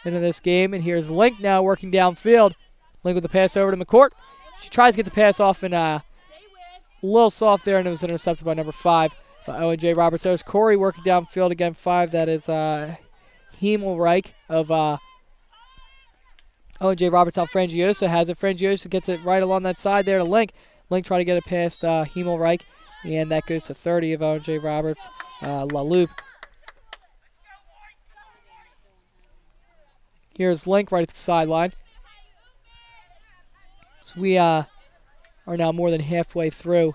into this game. And here's Link now working downfield. Link with the pass over to McCourt. She tries to get the pass off and a little soft there, and it was intercepted by number 5 by Owen J. Roberts. There's Corey working downfield again, 5. That is Himmelreich of Owen J. Roberts out. Frangiosa has it. Frangiosa gets it right along that side there to Link. Link trying to get it past Himmelreich, and that goes to 30 of Owen J. Roberts. La Loupe. Here's Link right at the sideline. So we are now more than halfway through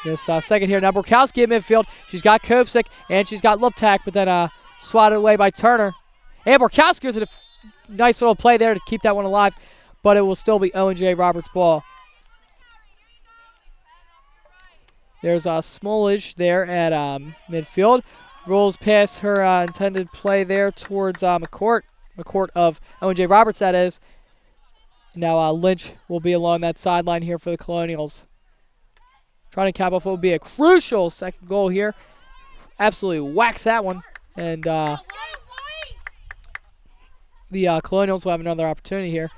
this second here. Now Borkowski at midfield. She's got Kopsik and she's got Luptak, but then swatted away by Turner. And Borkowski with a nice little play there to keep that one alive, but it will still be Owen J. Roberts' ball. There's Smolage there at midfield. Rolls past her intended play there towards McCourt. McCourt of Owen J. Roberts, that is. Now Lynch will be along that sideline here for the Colonials. Trying to cap off what would be a crucial second goal here. Absolutely whacks that one. And the Colonials will have another opportunity here.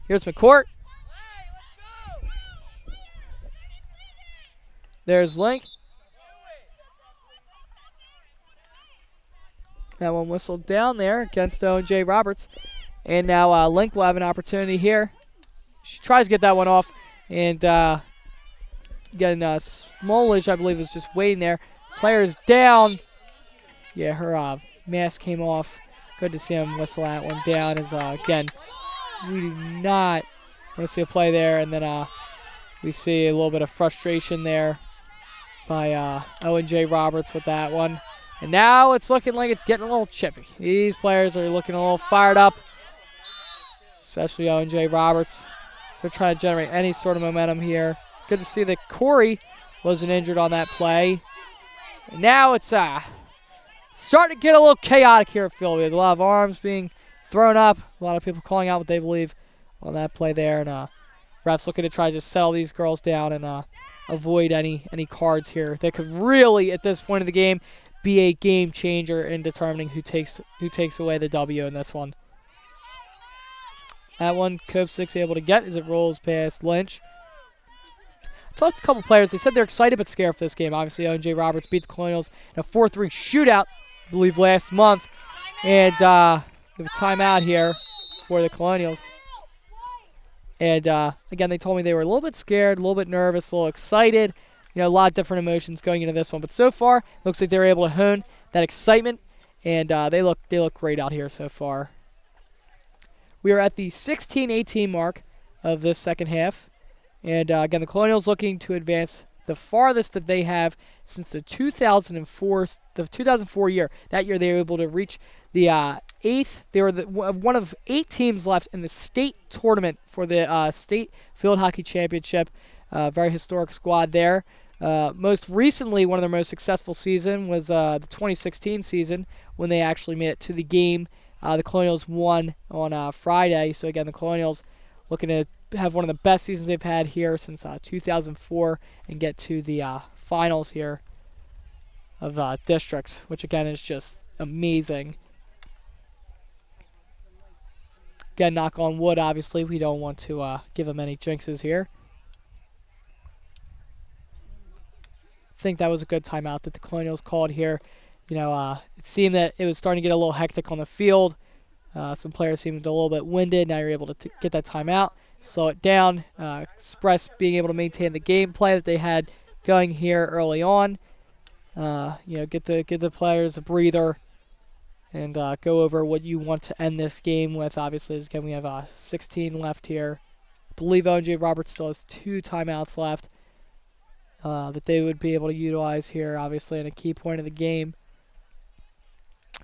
Here's McCourt. There's Link. That one whistled down there against Owen J. Roberts. And now Link will have an opportunity here. She tries to get that one off. And again, Smolage, I believe, is just waiting there. Player's down. Yeah, her mask came off. Good to see him whistle that one down. As again, we do not want to see a play there. And then we see a little bit of frustration there by Owen J. Roberts with that one. And now it's looking like it's getting a little chippy. These players are looking a little fired up, especially Owen J. Roberts. They're trying to generate any sort of momentum here. Good to see that Corey wasn't injured on that play. And now it's starting to get a little chaotic here at Philly. There's a lot of arms being thrown up. A lot of people calling out what they believe on that play there. And refs looking to try to just settle these girls down and avoid any cards here. That could really, at this point of the game, be a game changer in determining who takes away the W in this one. That one Kopsik's able to get as it rolls past Lynch. I talked to a couple players. They said they're excited but scared for this game. Obviously, Owen J. Roberts beat the Colonials in a 4-3 shootout, I believe, last month. And we have a timeout here for the Colonials. And again, they told me they were a little bit scared, a little bit nervous, a little excited. You know, a lot of different emotions going into this one. But so far, looks like they're able to hone that excitement. And they look great out here so far. We are at the 16-18 mark of this second half. And again, the Colonials looking to advance the farthest that they have since the 2004 year. That year they were able to reach the 8th. They were one of 8 teams left in the state tournament for the state field hockey championship. Very historic squad there. Most recently, one of their most successful season was the 2016 season when they actually made it to the game. The Colonials won on Friday. So again, the Colonials looking to have one of the best seasons they've had here since 2004 and get to the finals here of districts, which again is just amazing. Again, knock on wood, obviously. We don't want to give them any jinxes here. I think that was a good timeout that the Colonials called here. You know, it seemed that it was starting to get a little hectic on the field. Some players seemed a little bit winded. Now you're able to get that timeout, slow it down, express being able to maintain the gameplay that they had going here early on. You know, give the players a breather and go over what you want to end this game with. Obviously, again, we have 16 left here. I believe Owen J. Roberts still has 2 timeouts left that they would be able to utilize here, obviously, in a key point of the game.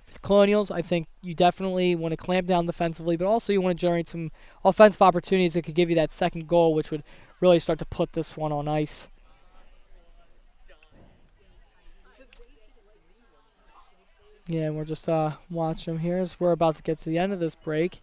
For the Colonials, I think you definitely want to clamp down defensively, but also you want to generate some offensive opportunities that could give you that second goal, which would really start to put this one on ice. Yeah, and we're just watching them here as we're about to get to the end of this break.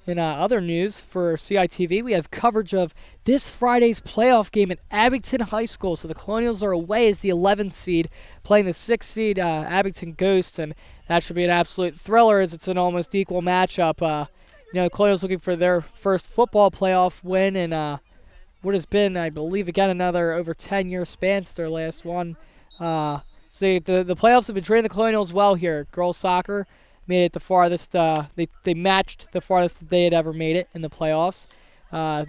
In other news for CITV, we have coverage of this Friday's playoff game at Abington High School. So the Colonials are away as the 11th seed, playing the 6th seed Abington Ghosts, and that should be an absolute thriller as it's an almost equal matchup. The Colonials looking for their first football playoff win in what has been, I believe, again, another over 10-year span since their last one. So the playoffs have been treating the Colonials well here. Girls soccer made it the farthest. They matched the farthest that they had ever made it in the playoffs.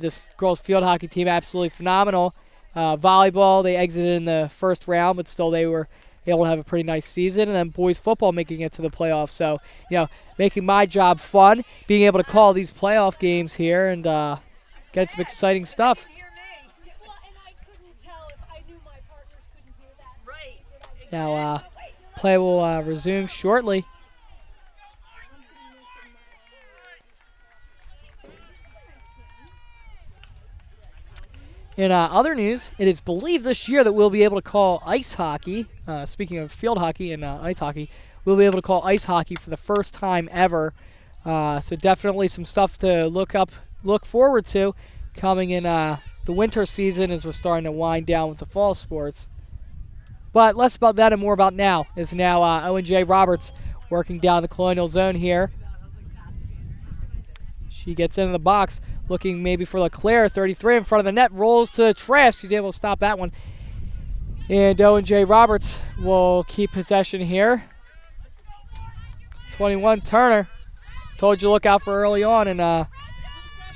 This girls field hockey team absolutely phenomenal. Volleyball, they exited in the first round, but still they were able to have a pretty nice season. And then boys football making it to the playoffs. So, making my job fun, being able to call these playoff games here and get some exciting stuff. Now, play will resume shortly. In other news, it is believed this year that we'll be able to call ice hockey. Speaking of field hockey and ice hockey, we'll be able to call ice hockey for the first time ever. So definitely some stuff to look forward to coming in the winter season as we're starting to wind down with the fall sports. But less about that and more about now. It's now Owen J. Roberts working down the Colonial zone here. She gets into the box, looking maybe for LeClaire, 33 in front of the net, rolls to Trask. She's able to stop that one. And Owen J. Roberts will keep possession here. 21, Turner. Told you to look out for early on, and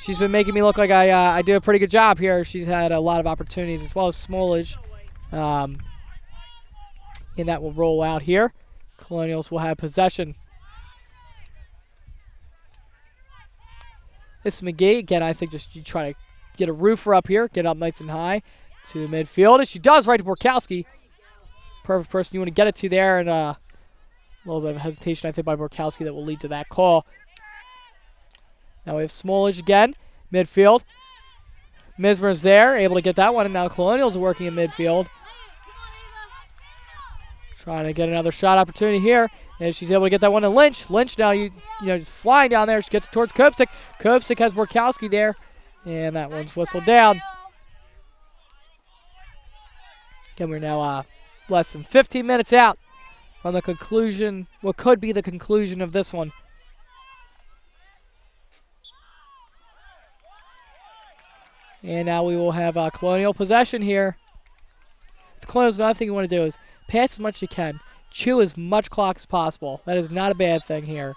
she's been making me look like I do a pretty good job here. She's had a lot of opportunities, as well as Smolage. And that will roll out here. Colonials will have possession. This is McGee. Again, I think just you try to get a roofer up here, get up nice and high to midfield. As she does, right to Borkowski. Perfect person you want to get it to there. And a little bit of hesitation, I think, by Borkowski that will lead to that call. Now we have Smolage again, midfield. Mismer's there, able to get that one. And now Colonials are working in midfield. Trying to get another shot opportunity here. And she's able to get that one to Lynch. Lynch now, just flying down there. She gets towards Kopsik. Kopsik has Borkowski there. And that one's whistled down. Again, we're now less than 15 minutes out from the conclusion, what could be the conclusion of this one. And now we will have Colonial possession here. The Colonials, another thing you want to do is pass as much as you can. Chew as much clock as possible. That is not a bad thing here.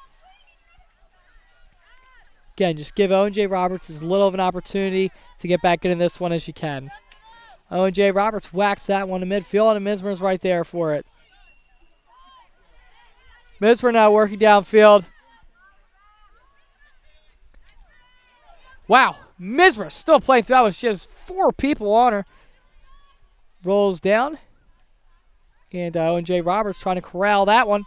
Again, just give Owen J. Roberts as little of an opportunity to get back into this one as you can. Owen J. Roberts whacks that one to midfield, and Mismer's right there for it. Mismer now working downfield. Wow, Mismer still playing through that one. She has 4 people on her. Rolls down. And Owen J. Roberts trying to corral that one.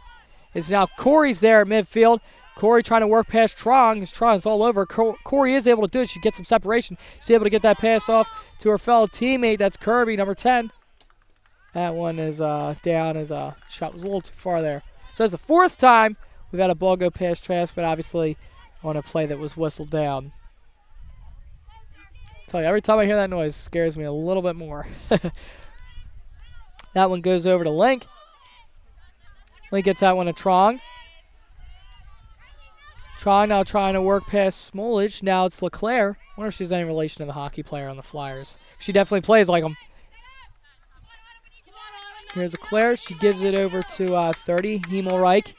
It's now Corey's there at midfield. Corey trying to work past Trong. His Trong's all over. Corey is able to do it. She gets some separation. She's able to get that pass off to her fellow teammate. That's Kirby, number 10. That one is down as a shot was a little too far there. So that's the 4th time we've had a ball go past Trask, but obviously on a play that was whistled down. I tell you, every time I hear that noise, it scares me a little bit more. That one goes over to Link. Link gets that one to Trong. Trong now trying to work past Smolage. Now it's LeClaire. I wonder if she's any relation to the hockey player on the Flyers. She definitely plays like him. Here's LeClaire. She gives it over to 30, Himmelreich.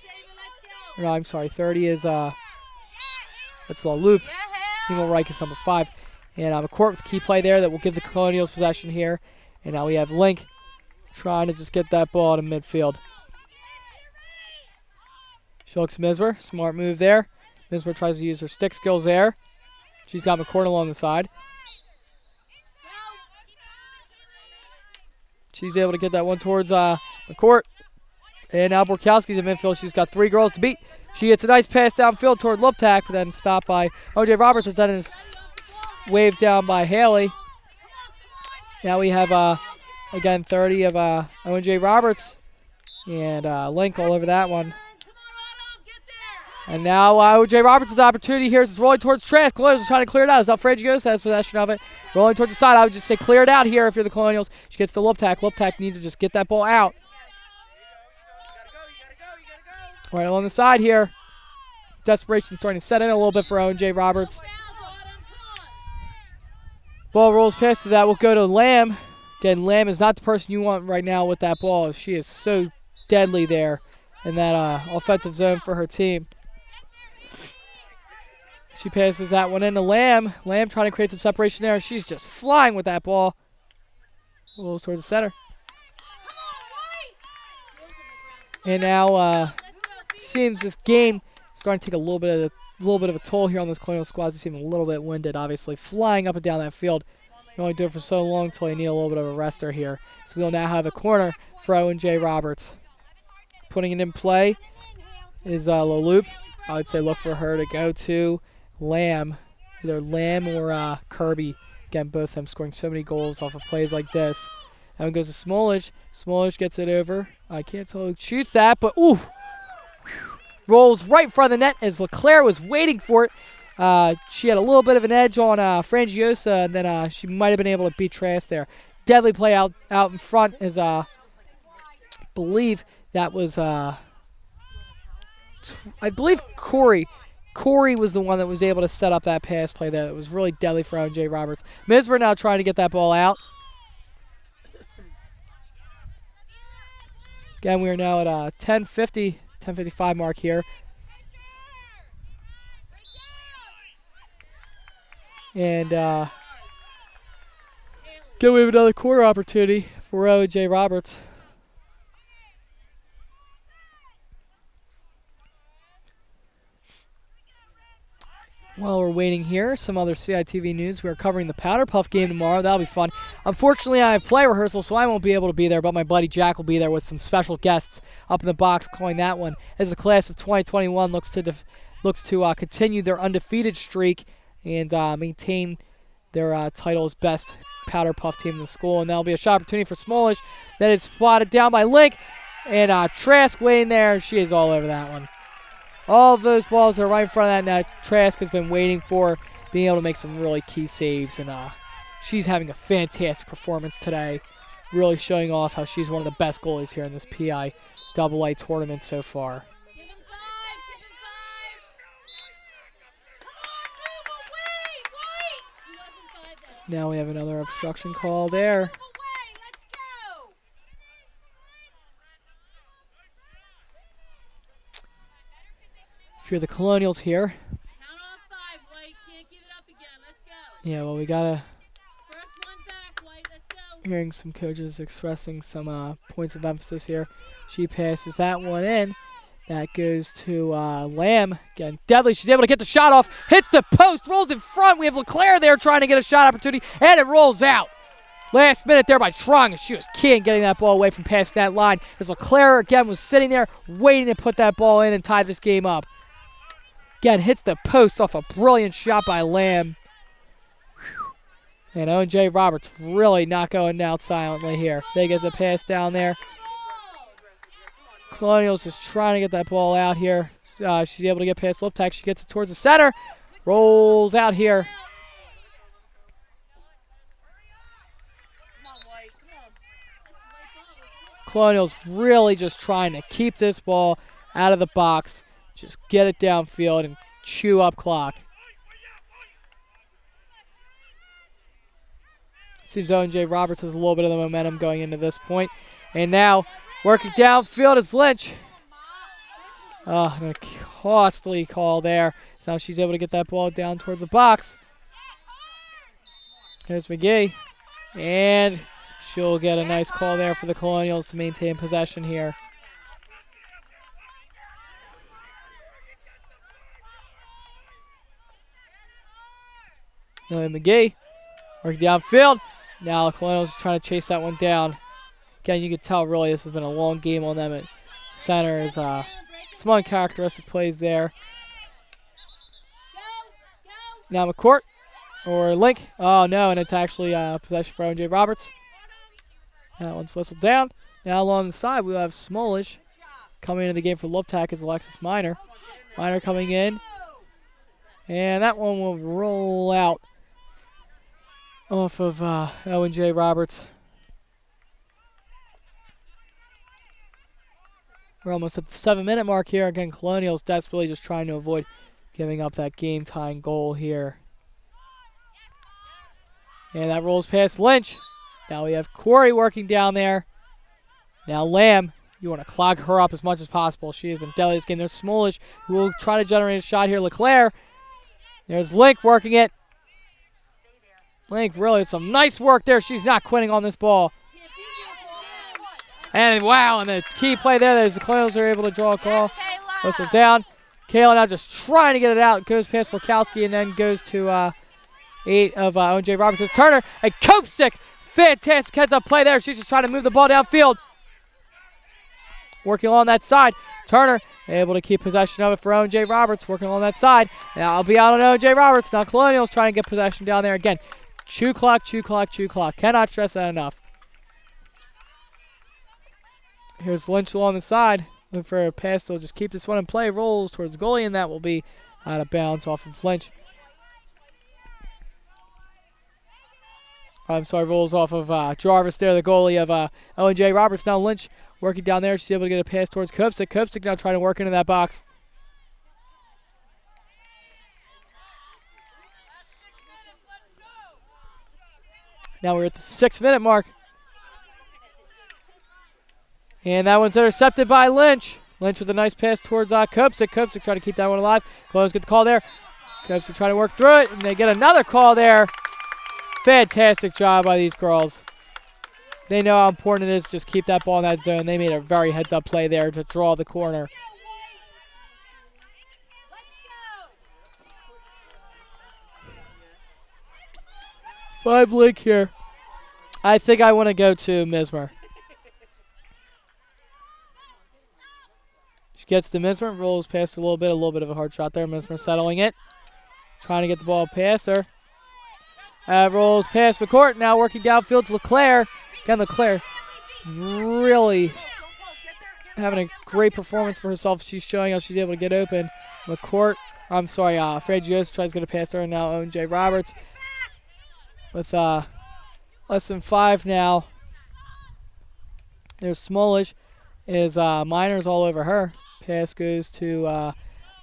No, I'm sorry. 30 is, that's the loop. Himmelreich is number 5. And a court with key play there that will give the Colonials possession here. And now we have Link trying to just get that ball to midfield. She looks Misber. Smart move there. Misber tries to use her stick skills there. She's got McCourt along the side. She's able to get that one towards McCourt. And now Borkowski's in midfield. She's got 3 girls to beat. She gets a nice pass downfield toward Luptak, but then stopped by O.J. Roberts. Then is waved down by Haley. Now we have, again, 30 of O.J. Roberts. And Link all over that one. And now O.J. Roberts' opportunity here. It's rolling towards Trask. Colonials is trying to clear it out. It's Alfregios has possession of it. Rolling towards the side. I would just say clear it out here if you're the Colonials. She gets to Luptak. Luptak needs to just get that ball out. Right along the side here. Desperation starting to set in a little bit for O.J. Roberts. Ball rolls past to that. We'll go to Lamb. Again, Lamb is not the person you want right now with that ball. She is so deadly there in that offensive zone for her team. She passes that one into Lamb. Lamb trying to create some separation there. She's just flying with that ball. Rolls towards the center. And now seems this game is starting to take a little bit of a toll here on this Colonial squad. They seem a little bit winded, obviously, flying up and down that field. You only do it for so long until you need a little bit of a rester here. So we'll now have a corner for Owen Roberts. Putting it in play is Laloop. I would say look for her to go to Lamb, either Lamb or Kirby. Again, both of them scoring so many goals off of plays like this. That one goes to Smolish. Smolish gets it over. I can't tell who shoots that, but ooh! Rolls right in front of the net as LeClaire was waiting for it. She had a little bit of an edge on Frangiosa, and then she might have been able to beat Trask there. Deadly play out in front as believe that was I believe Corey. Corey was the one that was able to set up that pass play there. It was really deadly for O.J. Roberts. Misber now trying to get that ball out. Again, we are now at 10:55 mark here. And again, we have another corner opportunity for O.J. Roberts. While we're waiting here, some other CITV news. We're covering the Powder Puff game tomorrow. That'll be fun. Unfortunately, I have play rehearsal, so I won't be able to be there, but my buddy Jack will be there with some special guests up in the box calling that one. As the class of 2021 looks to continue their undefeated streak and maintain their title as best Powder Puff team in the school. And that'll be a shot opportunity for Smolish. That is spotted down by Link. And Trask waiting there. She is all over that one. All of those balls are right in front of that net. Trask has been waiting for being able to make some really key saves. And she's having a fantastic performance today. Really showing off how she's one of the best goalies here in this PIAA tournament so far. Now we have another obstruction call there. If you're the Colonials here. Count off 5, White. Can't give it up again. Let's go. Yeah, well, we gotta. First one back, White. Let's go. Hearing some coaches expressing some points of emphasis here. She passes that one in. That goes to Lamb. Again, deadly. She's able to get the shot off. Hits the post. Rolls in front. We have LeClaire there trying to get a shot opportunity. And it rolls out. Last minute there by Trung. And she was key in getting that ball away from past that line. As LeClaire, again, was sitting there waiting to put that ball in and tie this game up. Again, hits the post off a brilliant shot by Lamb. And O.J. Roberts really not going out silently here. They get the pass down there. Colonials just trying to get that ball out here. She's able to get past Liptak. She gets it towards the center. Rolls out here. Colonials really just trying to keep this ball out of the box. Just get it downfield and chew up clock. Seems O.J. Roberts has a little bit of the momentum going into this point. And now working downfield is Lynch. Oh, a costly call there. So now she's able to get that ball down towards the box. Here's McGee. And she'll get a nice call there for the Colonials to maintain possession here. Now McGee working downfield. Now Colonials trying to chase that one down. Again, you can tell really this has been a long game on them at center. Is some uncharacteristic plays there. Now McCourt or Link. Oh no, and it's actually possession for Owen J. Roberts. That one's whistled down. Now along the side we have Smolish coming into the game for Luptak is Alexis Minor. Minor coming in. And that one will roll out off of Owen J. Roberts. We're almost at the 7-minute mark here. Again, Colonials desperately just trying to avoid giving up that game-tying goal here. And that rolls past Lynch. Now we have Corey working down there. Now Lamb, you want to clog her up as much as possible. She has been deadly this game. There's Smolish, who will try to generate a shot here. Leclerc. There's Link working it. Link, really, some nice work there. She's not quitting on this ball. And wow, and the key play there, the Colonials are able to draw a call. Whistle down. Kayla now just trying to get it out. Goes past Borkowski and then goes to 8 of Owen J. Roberts. Turner, a cope stick. Fantastic heads-up play there. She's just trying to move the ball downfield. Working along that side. Turner able to keep possession of it for Owen J. Roberts. Working along that side. Now I'll be out on Owen J. Roberts. Now Colonials trying to get possession down there again. Chew clock, chew clock, chew clock. Cannot stress that enough. Here's Lynch along the side. Looking for a pass to just keep this one in play. Rolls towards goalie, and that will be out of bounds off of Lynch. I'm sorry, rolls off of Jarvis there, the goalie of Owen J. Roberts. Now Lynch working down there. She's able to get a pass towards Kopsik. Kopsik now trying to work into that box. Now we're at the 6-minute mark. And that one's intercepted by Lynch. Lynch with a nice pass towards Kopsik. Kopsik trying to keep that one alive. Close, get the call there. Kopsik trying to work through it, and they get another call there. Fantastic job by these girls. They know how important it is to just keep that ball in that zone. They made a very heads-up play there to draw the corner. Five Link here. I think I want to go to Mismer. She gets to Mismer, rolls past a little bit of a hard shot there. Mismer settling it. Trying to get the ball past her. Rolls past the court. Now working downfield to Leclerc. Again, Leclerc really having a great performance for herself. She's showing how she's able to get open. Fred Gios tries to get a pass there, and now Owen J. Roberts with less than 5 now. There's Smolish. Miners all over her. Pass goes to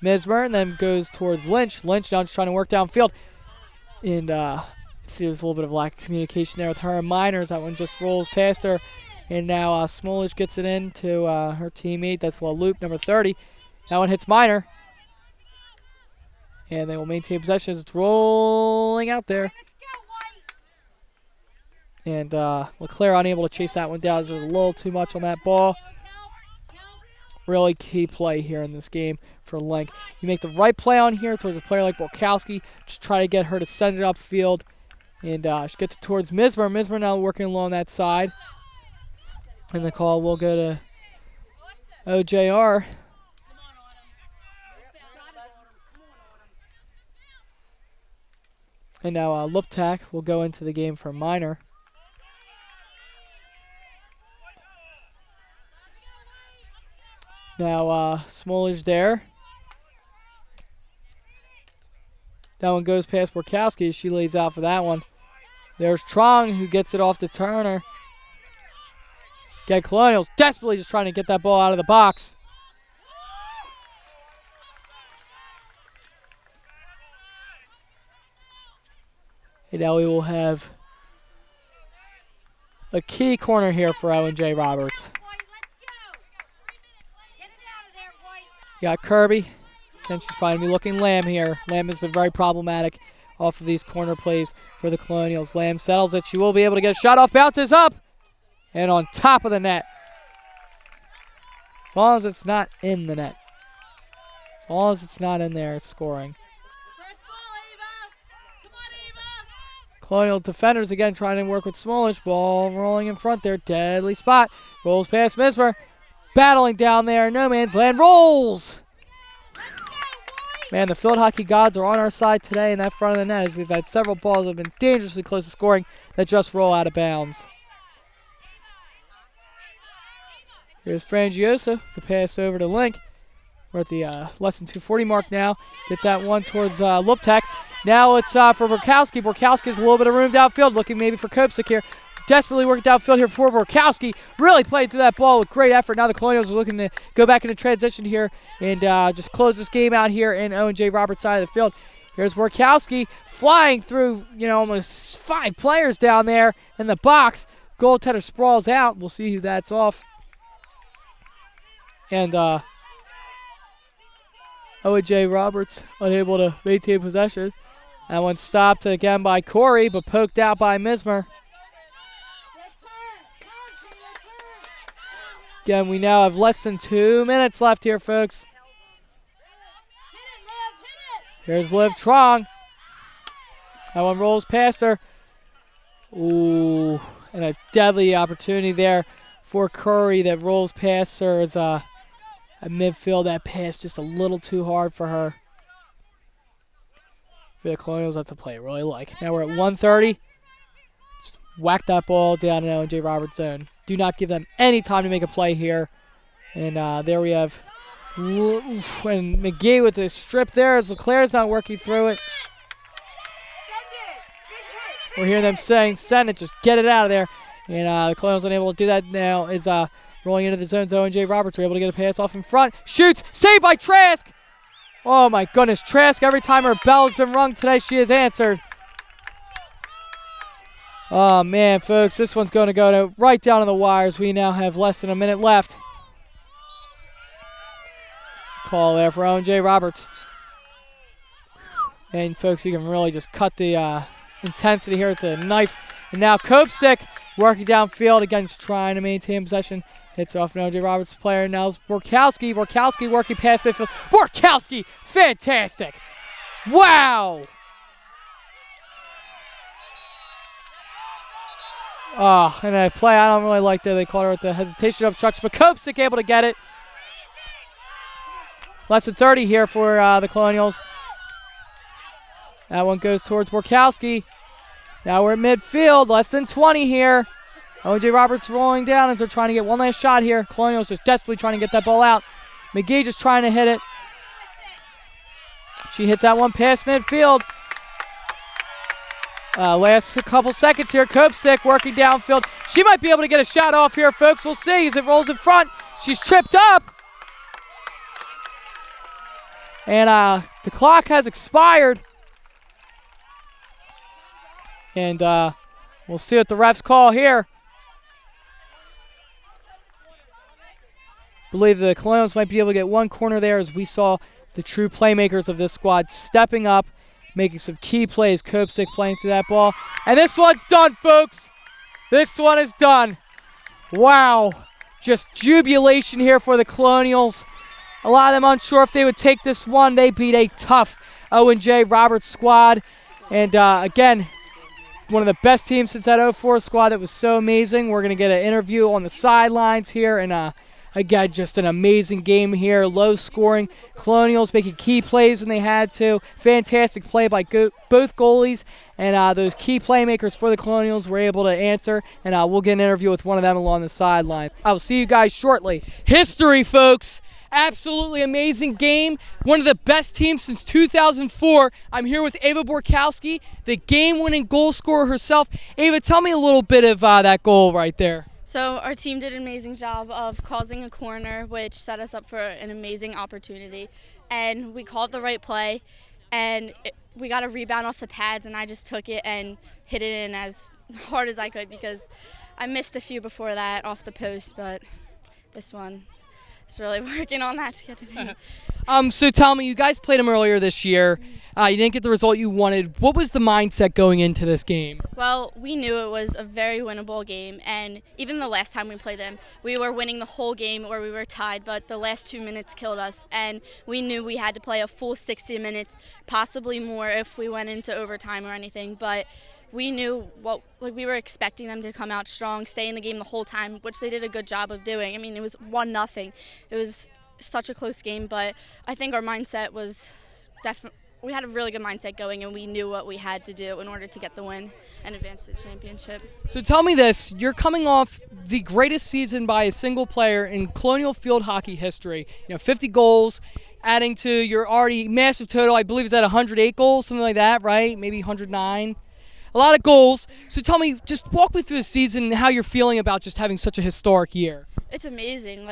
Mismer and then goes towards Lynch. Lynch now just trying to work downfield. And there's a little bit of lack of communication there with her and Miners. That one just rolls past her. And now Smolish gets it in to her teammate. That's Loop, number 30. That one hits Miner. And they will maintain possession as it's rolling out there. And Leclerc unable to chase that one down. There's a little too much on that ball. Really key play here in this game for Link. You make the right play on here towards a player like Borkowski. Just try to get her to send it upfield. And she gets it towards Mismer. Mismer now working along that side. And the call will go to OJR. And now Luptak will go into the game for Minor. Now Smolish there. That one goes past Borkowski. She lays out for that one. There's Trong who gets it off to Turner. Colonials desperately just trying to get that ball out of the box. And now we will have a key corner here for Owen J. Roberts. You got Kirby. And she's probably going to be looking Lamb here. Lamb has been very problematic off of these corner plays for the Colonials. Lamb settles it. She will be able to get a shot off. Bounces up. And on top of the net. As long as it's not in the net. As long as it's not in there, it's scoring. First ball, Ava. Come on, Ava. Colonial defenders again trying to work with Smallish. Ball rolling in front there. Deadly spot. Rolls past Mismer. Battling down there. No man's land. Rolls! Man, the field hockey gods are on our side today in that front of the net as we've had several balls that have been dangerously close to scoring that just roll out of bounds. Here's Frangiosa. The pass over to Link. We're at the less than 240 mark now. Gets that one towards Luptek. Now it's for Borkowski. Borkowski has a little bit of room downfield, looking maybe for Kopsik here. Desperately working downfield here for Borkowski. Really played through that ball with great effort. Now the Colonials are looking to go back into transition here and just close this game out here in Owen J. Roberts' side of the field. Here's Borkowski flying through, almost 5 players down there in the box. Goaltender sprawls out. We'll see who that's off. And Owen J. Roberts unable to maintain possession. That one stopped again by Corey, but poked out by Mismer. Again, we now have less than 2 minutes left here, folks. Here's Liv Trong. That one rolls past her. Ooh, and a deadly opportunity there for Curry that rolls past her as a midfield. That pass just a little too hard for her. For the Colonials, that's a play I really like. Now we're at 1:30. Just whack that ball down in Owen J. Roberts' zone. Do not give them any time to make a play here. And there we have and McGee with the strip there as Leclerc's not working through it. We're hearing them saying, send it, just get it out of there. And the Colonials unable to do that now is rolling into the zone. Owen J. Roberts are able to get a pass off in front. Shoots, saved by Trask. Oh my goodness, Trask, every time her bell has been rung today, she has answered. Oh man, folks, this one's going to go right down to the wires. We now have less than a minute left. Call there for Owen J. Roberts. And folks, you can really just cut the intensity here with the knife. And now Kopsik working downfield, again, just trying to maintain possession. Hits off an Owen J. Roberts player. Now it's Borkowski. Borkowski working past midfield. Borkowski, fantastic. Wow. Oh, and a play I don't really like there. They called her with the hesitation obstruction, but Kopsik able to get it. Less than 30 here for the Colonials. That one goes towards Borkowski. Now we're at midfield. Less than 20 here. Owen J. Roberts rolling down as they're trying to get one last shot here. Colonials just desperately trying to get that ball out. McGee just trying to hit it. She hits that one past midfield. Last couple seconds here. Kopsik working downfield. She might be able to get a shot off here, folks. We'll see as it rolls in front. She's tripped up. And the clock has expired. And we'll see what the refs call here. Believe the Colonials might be able to get one corner there as we saw the true playmakers of this squad stepping up, making some key plays. Kopsik playing through that ball. And this one's done, folks. This one is done. Wow. Just jubilation here for the Colonials. A lot of them unsure if they would take this one. They beat a tough Owen J. Roberts squad. And again, one of the best teams since that 04 squad that was so amazing. We're going to get an interview on the sidelines here. And again, just an amazing game here. Low scoring. Colonials making key plays when they had to. Fantastic play by both goalies. And those key playmakers for the Colonials were able to answer. And we'll get an interview with one of them along the sideline. I will see you guys shortly. History, folks. Absolutely amazing game. One of the best teams since 2004. I'm here with Ava Borkowski, the game-winning goal scorer herself. Ava, tell me a little bit of that goal right there. So our team did an amazing job of causing a corner, which set us up for an amazing opportunity. And we called the right play, and we got a rebound off the pads, and I just took it and hit it in as hard as I could because I missed a few before that off the post, but this one, just really working on that to get it in. So tell me, you guys played them earlier this year. You didn't get the result you wanted. What was the mindset going into this game? Well, we knew it was a very winnable game, and even the last time we played them, we were winning the whole game or we were tied, but the last 2 minutes killed us, and we knew we had to play a full 60 minutes, possibly more if we went into overtime or anything, but we knew we were expecting them to come out strong, stay in the game the whole time, which they did a good job of doing. I mean, it was 1-0. It was such a close game, but I think our mindset was definitely, we had a really good mindset going, and we knew what we had to do in order to get the win and advance to the championship. So tell me this, you're coming off the greatest season by a single player in Colonial field hockey history. 50 goals, adding to your already massive total. I believe it's at 108 goals, something like that, right? Maybe 109. A lot of goals. So tell me, just walk me through the season and how you're feeling about just having such a historic year. It's amazing.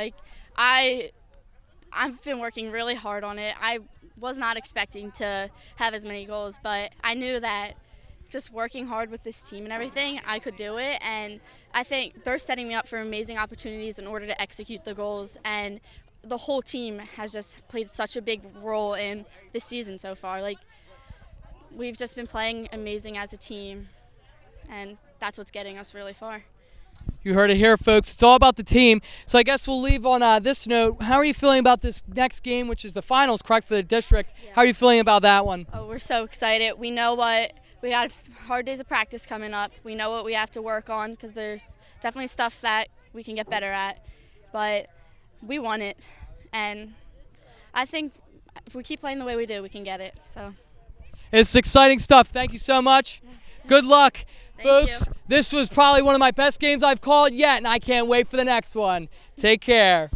I've been working really hard on it. I was not expecting to have as many goals, but I knew that just working hard with this team and everything, I could do it. And I think they're setting me up for amazing opportunities in order to execute the goals. And the whole team has just played such a big role in this season so far. We've just been playing amazing as a team, and that's what's getting us really far. You heard it here, folks. It's all about the team. So I guess we'll leave on this note. How are you feeling about this next game, which is the finals, correct, for the district? Yeah. How are you feeling about that one? Oh, we're so excited. We know we got hard days of practice coming up. We know what we have to work on because there's definitely stuff that we can get better at. But we want it, and I think if we keep playing the way we do, we can get it. So it's exciting stuff. Thank you so much. Good luck. Thank Folks, you. This was probably one of my best games I've called yet, and I can't wait for the next one. Take care.